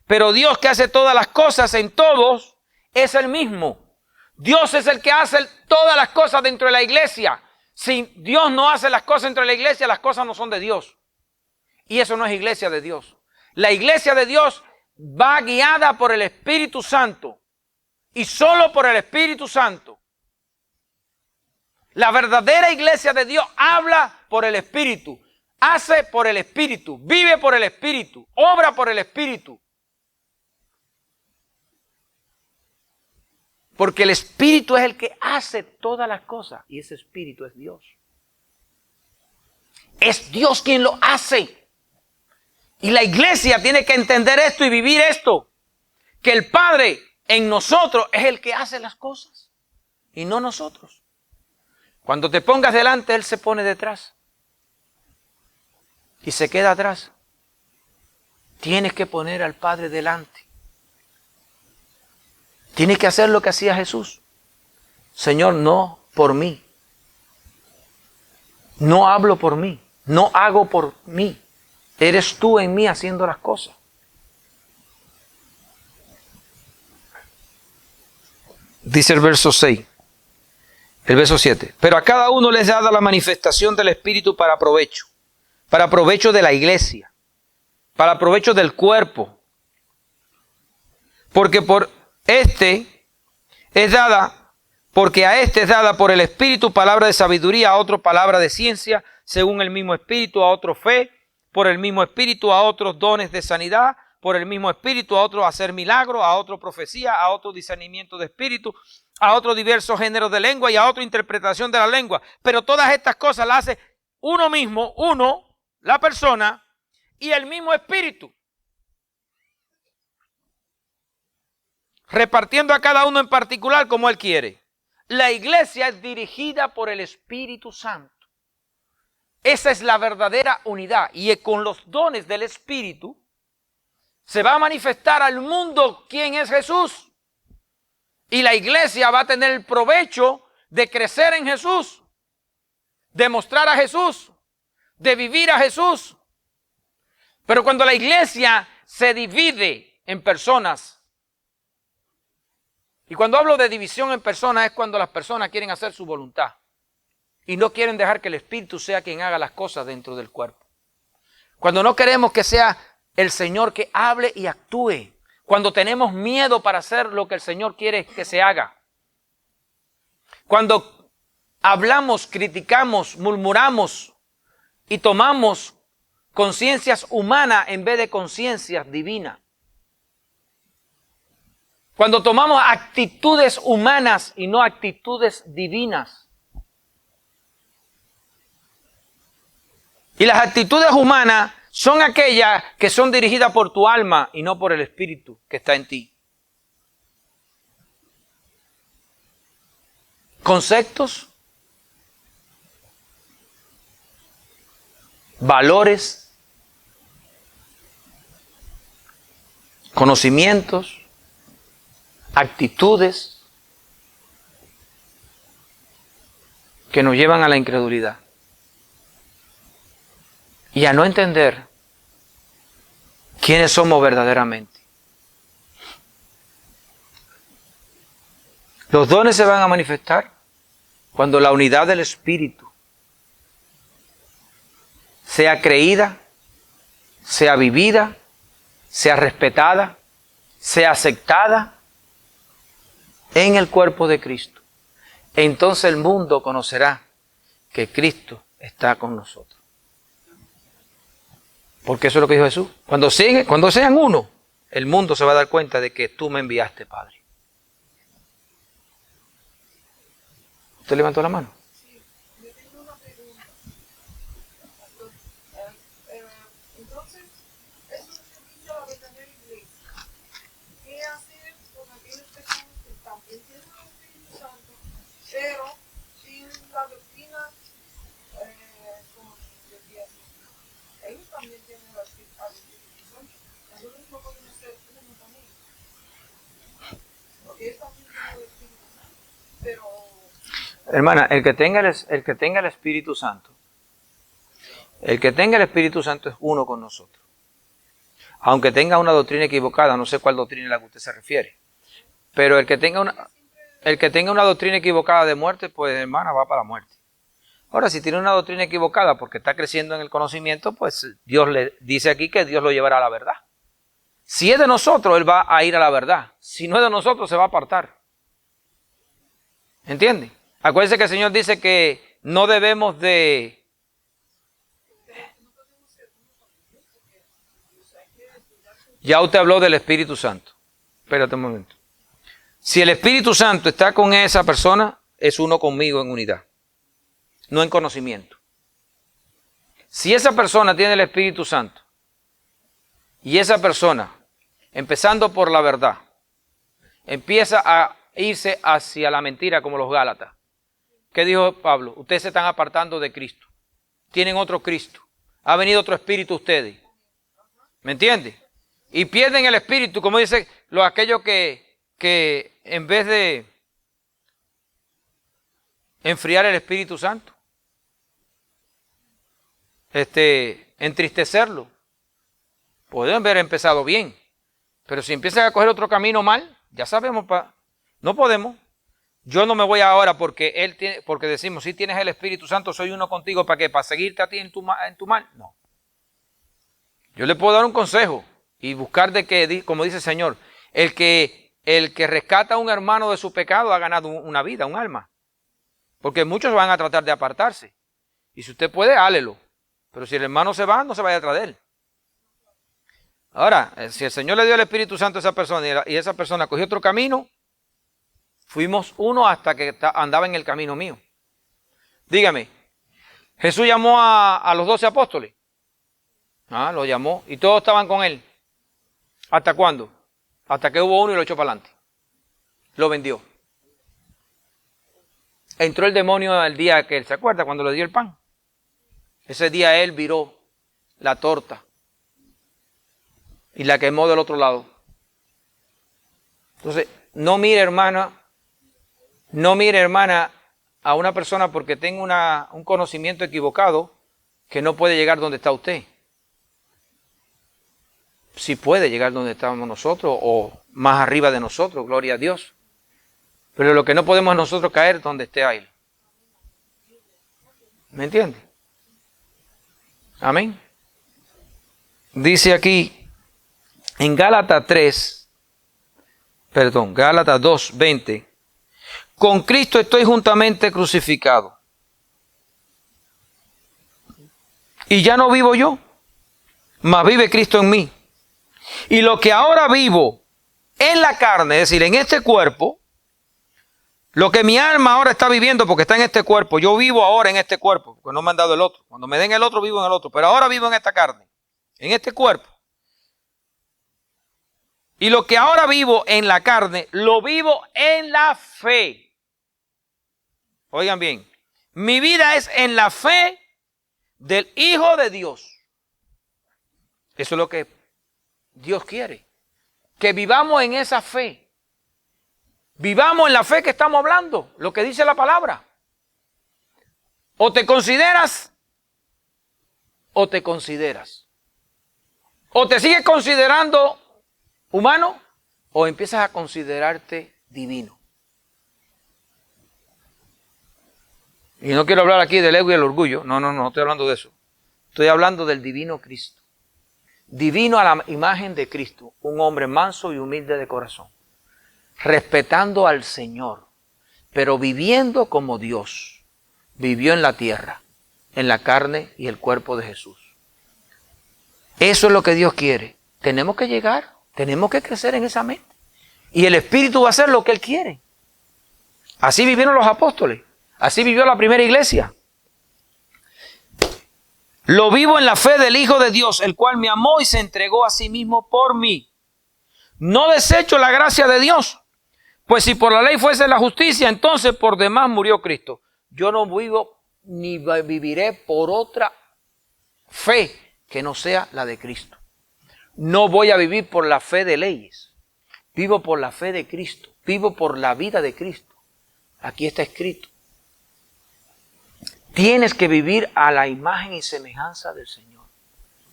pero Dios que hace todas las cosas en todos es el mismo. Dios es el que hace todas las cosas dentro de la iglesia. Si Dios no hace las cosas dentro de la iglesia, las cosas no son de Dios. Y eso no es iglesia de Dios. La iglesia de Dios va guiada por el Espíritu Santo. Y solo por el Espíritu Santo. La verdadera iglesia de Dios habla por el Espíritu. Hace por el Espíritu. Vive por el Espíritu. Obra por el Espíritu. Porque el Espíritu es el que hace todas las cosas. Y ese Espíritu es Dios. Es Dios quien lo hace. Y la iglesia tiene que entender esto y vivir esto. Que el Padre en nosotros es el que hace las cosas. Y no nosotros. Cuando te pongas delante, Él se pone detrás. Y se queda atrás. Tienes que poner al Padre delante. Tienes que hacer lo que hacía Jesús. Señor, no por mí. No hablo por mí. No hago por mí. Eres tú en mí haciendo las cosas. Dice el verso 6. El verso 7. Pero a cada uno les da la manifestación del Espíritu para provecho. Para provecho de la iglesia. Para provecho del cuerpo. Porque a este es dada por el Espíritu palabra de sabiduría, a otro palabra de ciencia, según el mismo Espíritu, a otro fe, por el mismo Espíritu, a otros dones de sanidad, por el mismo Espíritu, a otro hacer milagros, a otro profecía, a otro discernimiento de espíritu, a otro diversos géneros de lengua y a otra interpretación de la lengua. Pero todas estas cosas las hace uno mismo, la persona y el mismo Espíritu. Repartiendo a cada uno en particular como Él quiere. La iglesia es dirigida por el Espíritu Santo. Esa es la verdadera unidad. Y con los dones del Espíritu se va a manifestar al mundo quién es Jesús. Y la iglesia va a tener el provecho de crecer en Jesús, de mostrar a Jesús, de vivir a Jesús. Pero cuando la iglesia se divide en personas, y cuando hablo de división en personas es cuando las personas quieren hacer su voluntad y no quieren dejar que el Espíritu sea quien haga las cosas dentro del cuerpo. Cuando no queremos que sea el Señor que hable y actúe. Cuando tenemos miedo para hacer lo que el Señor quiere que se haga. Cuando hablamos, criticamos, murmuramos y tomamos conciencias humanas en vez de conciencias divinas. Cuando tomamos actitudes humanas y no actitudes divinas. Y las actitudes humanas son aquellas que son dirigidas por tu alma y no por el Espíritu que está en ti. Conceptos, valores, conocimientos, actitudes que nos llevan a la incredulidad y a no entender quiénes somos verdaderamente. Los dones se van a manifestar cuando la unidad del Espíritu sea creída, sea vivida, sea respetada, sea aceptada en el cuerpo de Cristo. Entonces el mundo conocerá que Cristo está con nosotros. Porque eso es lo que dijo Jesús. Cuando sean uno, el mundo se va a dar cuenta de que tú me enviaste, Padre. ¿Usted levantó la mano? Sí, yo tengo una pregunta. Entonces, eso es servicio a la verdadera iglesia. ¿Qué hacer con aquellas personas que también tienen el Espíritu Santo, pero sin la doctrina, como decía, ellos también tienen el Espíritu Santo? Nosotros no podemos ser uno también. Porque ellos también tienen el Espíritu Santo, pero... Hermana, el que tenga el Espíritu Santo El que tenga el Espíritu Santo es uno con nosotros. Aunque tenga una doctrina equivocada, no sé cuál doctrina a la que usted se refiere. Pero el que tenga una doctrina equivocada de muerte, pues hermana, va para la muerte. Ahora, si tiene una doctrina equivocada porque está creciendo en el conocimiento, pues Dios le dice aquí que Dios lo llevará a la verdad. Si es de nosotros, Él va a ir a la verdad. Si no es de nosotros, se va a apartar. ¿Entiende? Acuérdense que el Señor dice que no debemos de... Ya usted habló del Espíritu Santo. Espérate un momento. Si el Espíritu Santo está con esa persona, es uno conmigo en unidad, no en conocimiento. Si esa persona tiene el Espíritu Santo y esa persona, empezando por la verdad, empieza a irse hacia la mentira como los Gálatas. ¿Qué dijo Pablo? Ustedes se están apartando de Cristo. Tienen otro Cristo. Ha venido otro espíritu a ustedes. ¿Me entiende? Y pierden el espíritu, como dice aquellos que en vez de enfriar el Espíritu Santo, entristecerlo, pueden haber empezado bien, pero si empiezan a coger otro camino mal, ya sabemos, no podemos. Yo no me voy ahora porque decimos, si tienes el Espíritu Santo, soy uno contigo, ¿para qué? ¿Para seguirte a ti en tu mal? No. Yo le puedo dar un consejo y buscar de que, como dice el Señor, el que rescata a un hermano de su pecado ha ganado una vida, un alma. Porque muchos van a tratar de apartarse. Y si usted puede, hálelo. Pero si el hermano se va, no se vaya atrás de él. Ahora, si el Señor le dio el Espíritu Santo a esa persona y esa persona cogió otro camino, fuimos uno hasta que andaba en el camino mío. Dígame, Jesús llamó a los 12 apóstoles. Lo llamó y todos estaban con él. ¿Hasta cuándo? Hasta que hubo uno y lo echó para adelante. Lo vendió. Entró el demonio el día que él se acuerda, cuando le dio el pan. Ese día él viró la torta y la quemó del otro lado. Entonces, no mire hermana, a una persona porque tenga un conocimiento equivocado que no puede llegar donde está usted. Sí puede llegar donde estamos nosotros o más arriba de nosotros, gloria a Dios. Pero lo que no podemos nosotros caer donde esté a Él. ¿Me entiende? Amén. Dice aquí en Gálatas 2:20, con Cristo estoy juntamente crucificado. Y ya no vivo yo, mas vive Cristo en mí. Y lo que ahora vivo en la carne, es decir, en este cuerpo, lo que mi alma ahora está viviendo porque está en este cuerpo, yo vivo ahora en este cuerpo, porque no me han dado el otro. Cuando me den el otro, vivo en el otro, pero ahora vivo en esta carne, en este cuerpo. Y lo que ahora vivo en la carne, lo vivo en la fe. Oigan bien, mi vida es en la fe del Hijo de Dios. Eso es lo que Dios quiere, que vivamos en esa fe. Vivamos en la fe que estamos hablando, lo que dice la palabra. O te consideras, o te consideras. O te sigues considerando humano, o empiezas a considerarte divino. Y no quiero hablar aquí del ego y el orgullo, no estoy hablando de eso. Estoy hablando del divino Cristo. Divino a la imagen de Cristo, un hombre manso y humilde de corazón, respetando al Señor, pero viviendo como Dios vivió en la tierra, en la carne y el cuerpo de Jesús. Eso es lo que Dios quiere. Tenemos que llegar, tenemos que crecer en esa mente. Y el Espíritu va a hacer lo que Él quiere. Así vivieron los apóstoles, así vivió la primera iglesia. Lo vivo en la fe del Hijo de Dios, el cual me amó y se entregó a sí mismo por mí. No desecho la gracia de Dios, pues si por la ley fuese la justicia, entonces por demás murió Cristo. Yo no vivo ni viviré por otra fe que no sea la de Cristo. No voy a vivir por la fe de leyes. Vivo por la fe de Cristo. Vivo por la vida de Cristo. Aquí está escrito. Tienes que vivir a la imagen y semejanza del Señor.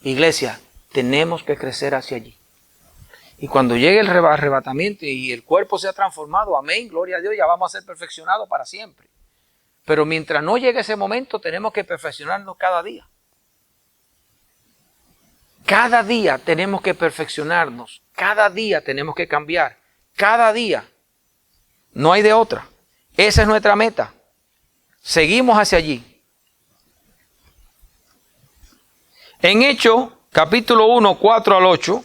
Iglesia, tenemos que crecer hacia allí. Y cuando llegue el arrebatamiento y el cuerpo sea transformado, amén, gloria a Dios, ya vamos a ser perfeccionados para siempre. Pero mientras no llegue ese momento, tenemos que perfeccionarnos cada día. Cada día tenemos que perfeccionarnos. Cada día tenemos que cambiar. Cada día. No hay de otra. Esa es nuestra meta. Seguimos hacia allí. En Hechos, capítulo 1, 4 al 8,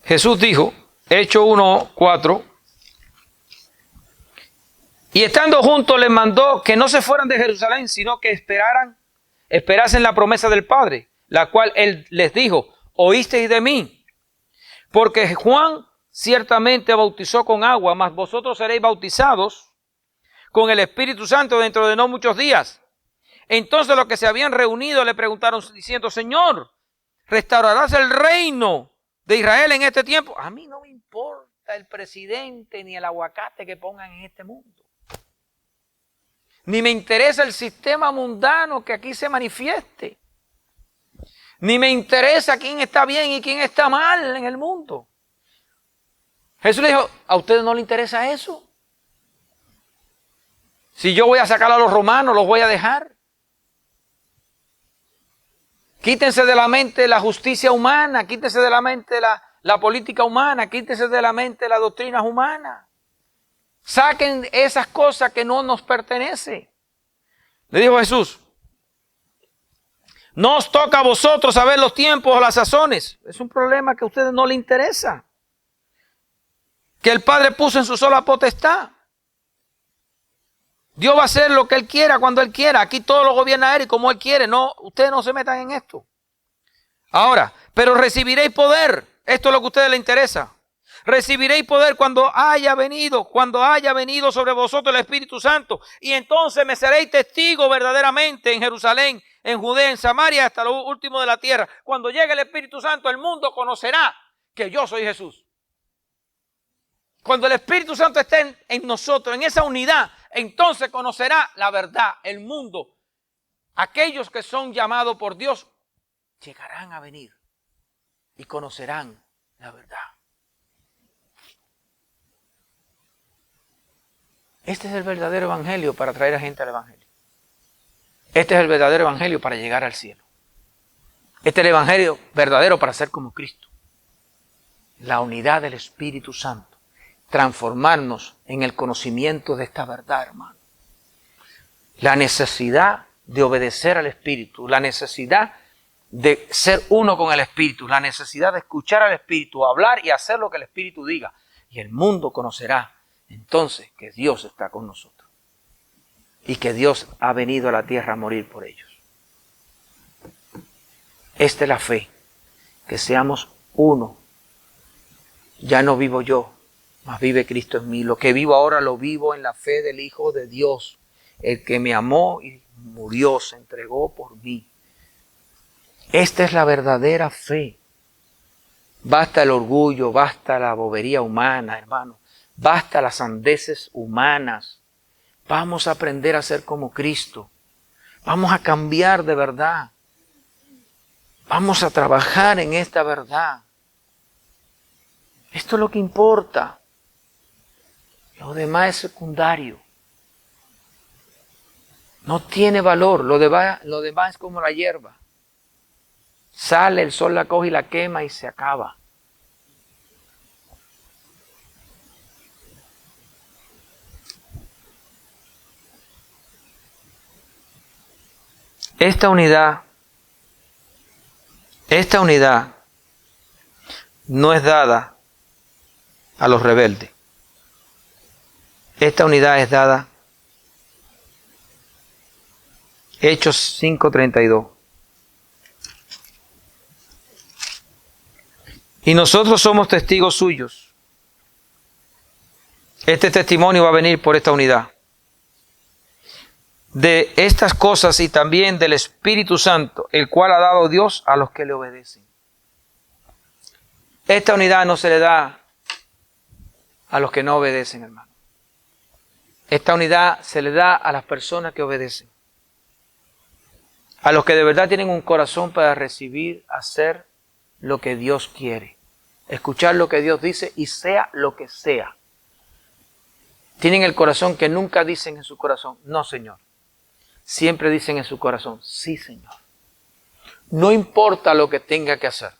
Jesús dijo, Hechos 1, 4, y estando juntos les mandó que no se fueran de Jerusalén, sino que esperasen la promesa del Padre, la cual él les dijo, oísteis de mí, porque Juan ciertamente bautizó con agua, mas vosotros seréis bautizados con el Espíritu Santo dentro de no muchos días. Entonces los que se habían reunido le preguntaron diciendo, Señor, ¿restaurarás el reino de Israel en este tiempo? A mí no me importa el presidente ni el aguacate que pongan en este mundo. Ni me interesa el sistema mundano que aquí se manifieste. Ni me interesa quién está bien y quién está mal en el mundo. Jesús le dijo, ¿a ustedes no les interesa eso? Si yo voy a sacar a los romanos, los voy a dejar. Quítense de la mente la justicia humana, quítense de la mente la política humana, quítense de la mente las doctrinas humanas. Saquen esas cosas que no nos pertenecen. Le dijo Jesús, no os toca a vosotros saber los tiempos o las sazones. Es un problema que a ustedes no les interesa. Que el Padre puso en su sola potestad. Dios va a hacer lo que Él quiera, cuando Él quiera. Aquí todo lo gobierna Él y como Él quiere. No, ustedes no se metan en esto. Ahora, pero recibiréis poder. Esto es lo que a ustedes les interesa. Recibiréis poder cuando haya venido sobre vosotros el Espíritu Santo. Y entonces me seréis testigos verdaderamente en Jerusalén, en Judea, en Samaria, hasta lo último de la tierra. Cuando llegue el Espíritu Santo, el mundo conocerá que yo soy Jesús. Cuando el Espíritu Santo esté en nosotros, en esa unidad, entonces conocerá la verdad, el mundo. Aquellos que son llamados por Dios llegarán a venir y conocerán la verdad. Este es el verdadero evangelio para traer a gente al evangelio. Este es el verdadero evangelio para llegar al cielo. Este es el evangelio verdadero para ser como Cristo. La unidad del Espíritu Santo. Transformarnos en el conocimiento de esta verdad, hermano. La necesidad de obedecer al Espíritu, la necesidad de ser uno con el Espíritu, la necesidad de escuchar al Espíritu, hablar y hacer lo que el Espíritu diga. Y el mundo conocerá entonces que Dios está con nosotros y que Dios ha venido a la tierra a morir por ellos. Esta es la fe, que seamos uno. Ya no vivo yo, mas vive Cristo en mí. Lo que vivo ahora lo vivo en la fe del Hijo de Dios, el que me amó y murió, se entregó por mí. Esta es la verdadera fe. Basta el orgullo, basta la bobería humana, hermano. Basta las sandeces humanas. Vamos a aprender a ser como Cristo. Vamos a cambiar de verdad. Vamos a trabajar en esta verdad. Esto es lo que importa. Lo demás es secundario. No tiene valor. Lo demás es como la hierba. Sale, el sol la coge y la quema y se acaba. Esta unidad no es dada a los rebeldes. Esta unidad es dada. Hechos 5:32. Y nosotros somos testigos suyos. Este testimonio va a venir por esta unidad. De estas cosas y también del Espíritu Santo, el cual ha dado Dios a los que le obedecen. Esta unidad no se le da a los que no obedecen, hermano. Esta unidad se le da a las personas que obedecen. A los que de verdad tienen un corazón para recibir, hacer lo que Dios quiere. Escuchar lo que Dios dice y sea lo que sea. Tienen el corazón que nunca dicen en su corazón, no, Señor. Siempre dicen en su corazón, sí, Señor. No importa lo que tenga que hacer.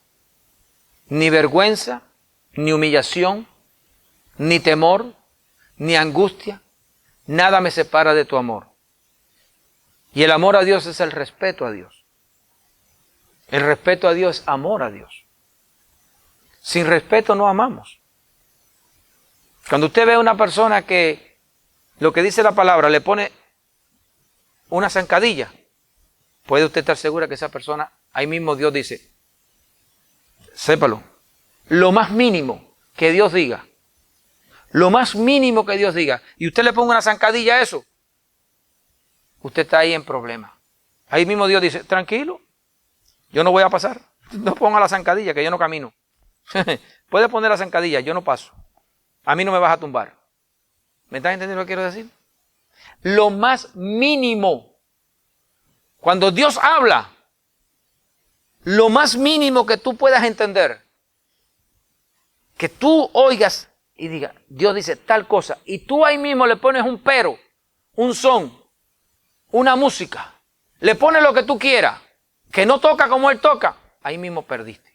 Ni vergüenza, ni humillación, ni temor, ni angustia. Nada me separa de tu amor. Y el amor a Dios es el respeto a Dios. El respeto a Dios es amor a Dios. Sin respeto no amamos. Cuando usted ve a una persona que lo que dice la palabra le pone una zancadilla, puede usted estar segura que esa persona, ahí mismo Dios dice, sépalo, lo más mínimo que Dios diga, lo más mínimo que Dios diga, y usted le ponga una zancadilla a eso, usted está ahí en problema. Ahí mismo Dios dice, tranquilo, yo no voy a pasar, no ponga la zancadilla que yo no camino. Puede poner la zancadilla, yo no paso. A mí no me vas a tumbar. ¿Me estás entendiendo lo que quiero decir? Lo más mínimo. Cuando Dios habla, lo más mínimo que tú puedas entender, que tú oigas y digas, Dios dice tal cosa, y tú ahí mismo le pones un pero, un son, una música, le pones lo que tú quieras, que no toca como Él toca, ahí mismo perdiste.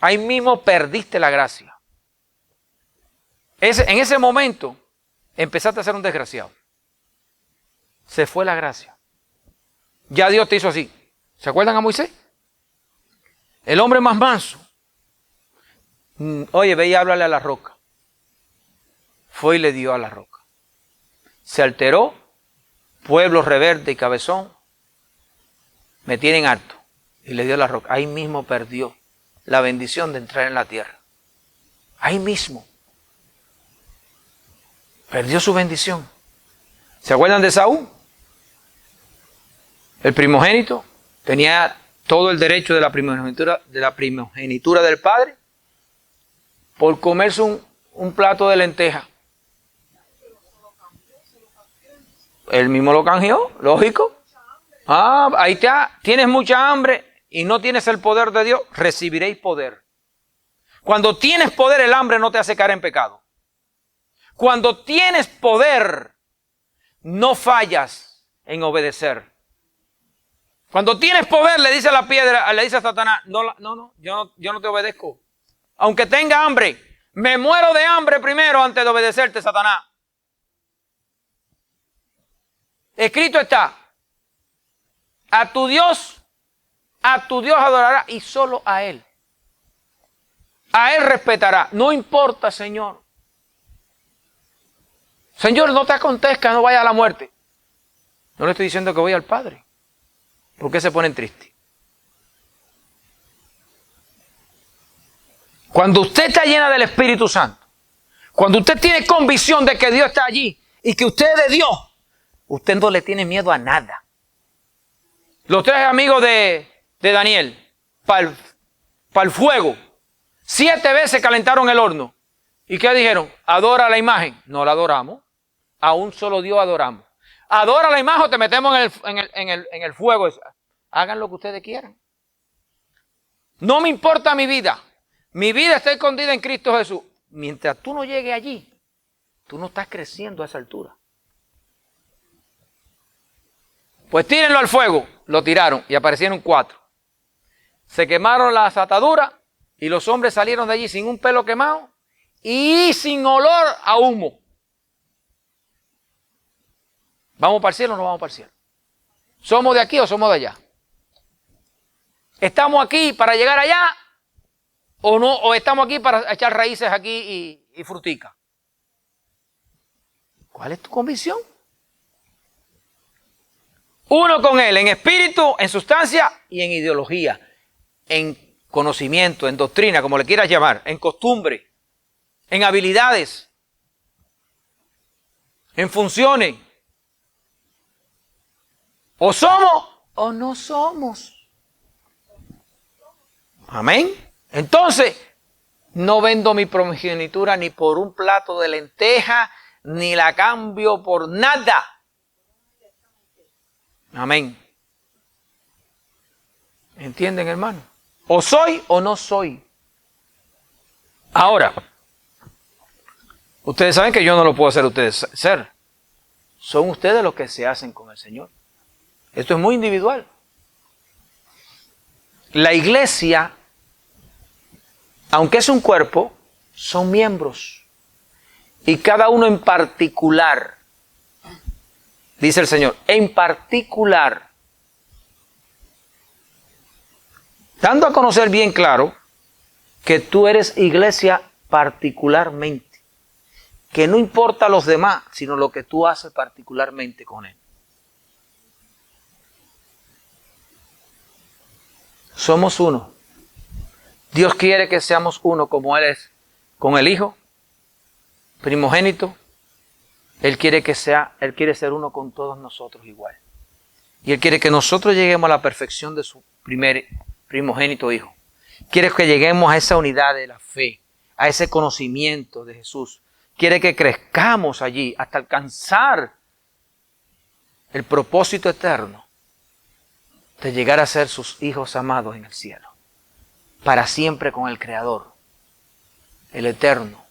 Ahí mismo perdiste la gracia. En ese momento empezaste a ser un desgraciado. Se fue la gracia. Ya Dios te hizo así. ¿Se acuerdan a Moisés? El hombre más manso. Oye, ve y háblale a la roca. Fue y le dio a la roca. Se alteró. Pueblo rebelde y cabezón. Me tienen harto. Y le dio a la roca. Ahí mismo perdió la bendición de entrar en la tierra. Ahí mismo. Perdió su bendición. ¿Se acuerdan de Saúl? El primogénito tenía todo el derecho de la primogenitura del padre por comerse un plato de lenteja. Él mismo lo canjeó, lógico. Ahí está, tienes mucha hambre y no tienes el poder de Dios, recibiréis poder. Cuando tienes poder, el hambre no te hace caer en pecado. Cuando tienes poder, no fallas en obedecer. Cuando tienes poder, le dice a la piedra, le dice a Satanás, yo no te obedezco. Aunque tenga hambre, me muero de hambre primero antes de obedecerte, Satanás. Escrito está, a tu Dios adorará y solo a Él. A Él respetará. No importa, Señor. Señor, no te acontezca, no vaya a la muerte. No le estoy diciendo que voy al Padre. ¿Por qué se ponen tristes? Cuando usted está llena del Espíritu Santo, cuando usted tiene convicción de que Dios está allí y que usted es de Dios, usted no le tiene miedo a nada. Los tres amigos de Daniel, para el fuego, 7 veces calentaron el horno. ¿Y qué dijeron? Adora la imagen. No la adoramos. A un solo Dios adoramos. Adora la imagen o te metemos en el fuego. Hagan lo que ustedes quieran. No me importa mi vida. Mi vida está escondida en Cristo Jesús. Mientras tú no llegues allí, tú no estás creciendo a esa altura. Pues tírenlo al fuego. Lo tiraron y aparecieron 4. Se quemaron las ataduras y los hombres salieron de allí sin un pelo quemado y sin olor a humo. ¿Vamos para el cielo o no vamos para el cielo? ¿Somos de aquí o somos de allá? ¿Estamos aquí para llegar allá o no? ¿O estamos aquí para echar raíces aquí y frutica? ¿Cuál es tu convicción? Uno con Él, en espíritu, en sustancia y en ideología, en conocimiento, en doctrina, como le quieras llamar, en costumbre, en habilidades, en funciones. O somos o no somos. Amén. Entonces, no vendo mi primogenitura ni por un plato de lenteja, ni la cambio por nada. Amén. ¿Entienden, hermano? O soy o no soy. Ahora, ustedes saben que yo no lo puedo hacer ustedes ser. Son ustedes los que se hacen con el Señor. Esto es muy individual. La iglesia, aunque es un cuerpo, son miembros. Y cada uno en particular, dice el Señor, en particular, dando a conocer bien claro que tú eres iglesia particularmente, que no importa a los demás, sino lo que tú haces particularmente con Él. Somos uno. Dios quiere que seamos uno como Él es con el Hijo, primogénito. Él quiere ser uno con todos nosotros igual. Y Él quiere que nosotros lleguemos a la perfección de su primer primogénito Hijo. Quiere que lleguemos a esa unidad de la fe, a ese conocimiento de Jesús. Quiere que crezcamos allí hasta alcanzar el propósito eterno de llegar a ser sus hijos amados en el cielo, para siempre con el Creador, el Eterno,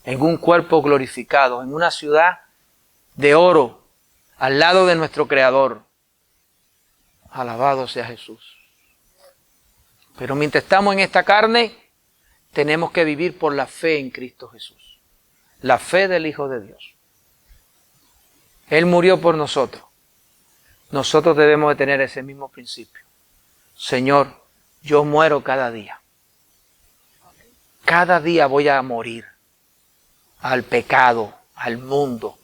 en un cuerpo glorificado, en una ciudad de oro, al lado de nuestro Creador. Alabado sea Jesús. Pero mientras estamos en esta carne, tenemos que vivir por la fe en Cristo Jesús, la fe del Hijo de Dios. Él murió por nosotros. Nosotros debemos de tener ese mismo principio. Señor, yo muero cada día. Cada día voy a morir al pecado, al mundo.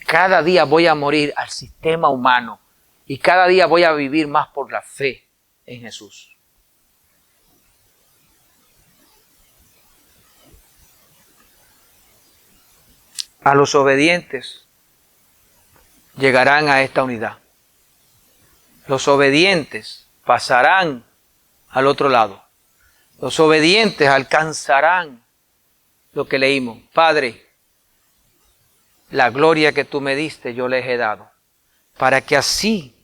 Cada día voy a morir al sistema humano. Y cada día voy a vivir más por la fe en Jesús. A los obedientes llegarán a esta unidad. Los obedientes pasarán al otro lado. Los obedientes alcanzarán lo que leímos. Padre, la gloria que tú me diste yo les he dado, para que así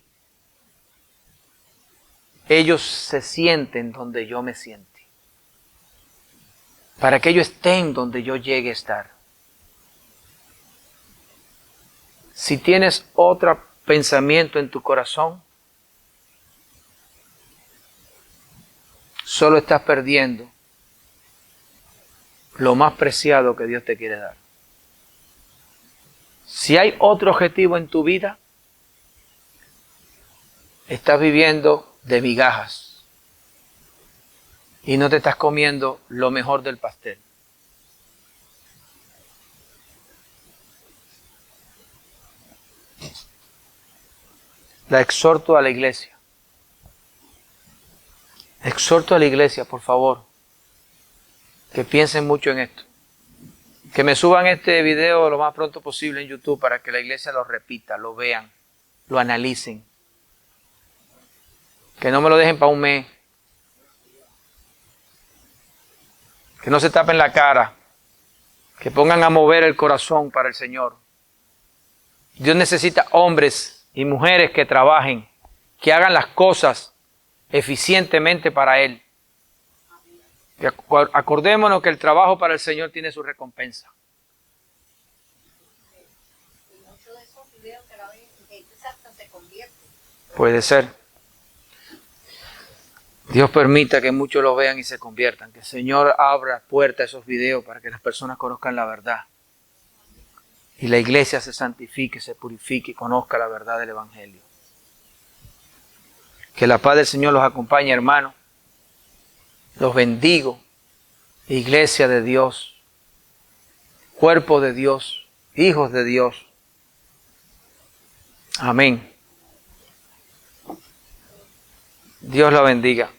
ellos se sienten donde yo me siento, para que ellos estén donde yo llegue a estar. Si tienes otro pensamiento en tu corazón, solo estás perdiendo lo más preciado que Dios te quiere dar. Si hay otro objetivo en tu vida, estás viviendo de migajas y no te estás comiendo lo mejor del pastel. La exhorto a la iglesia. Exhorto a la iglesia, por favor, que piensen mucho en esto. Que me suban este video lo más pronto posible en YouTube para que la iglesia lo repita, lo vean, lo analicen. Que no me lo dejen para un mes. Que no se tapen la cara. Que pongan a mover el corazón para el Señor. Dios necesita hombres y mujeres que trabajen, que hagan las cosas eficientemente para Él. Que acordémonos que el trabajo para el Señor tiene su recompensa. Muchos de esos videos que la ven, gente hasta se convierte. Puede ser. Dios permita que muchos lo vean y se conviertan. Que el Señor abra puertas a esos videos para que las personas conozcan la verdad. Y la iglesia se santifique, se purifique y conozca la verdad del Evangelio. Que la paz del Señor los acompañe, hermanos. Los bendigo. Iglesia de Dios. Cuerpo de Dios. Hijos de Dios. Amén. Dios la bendiga.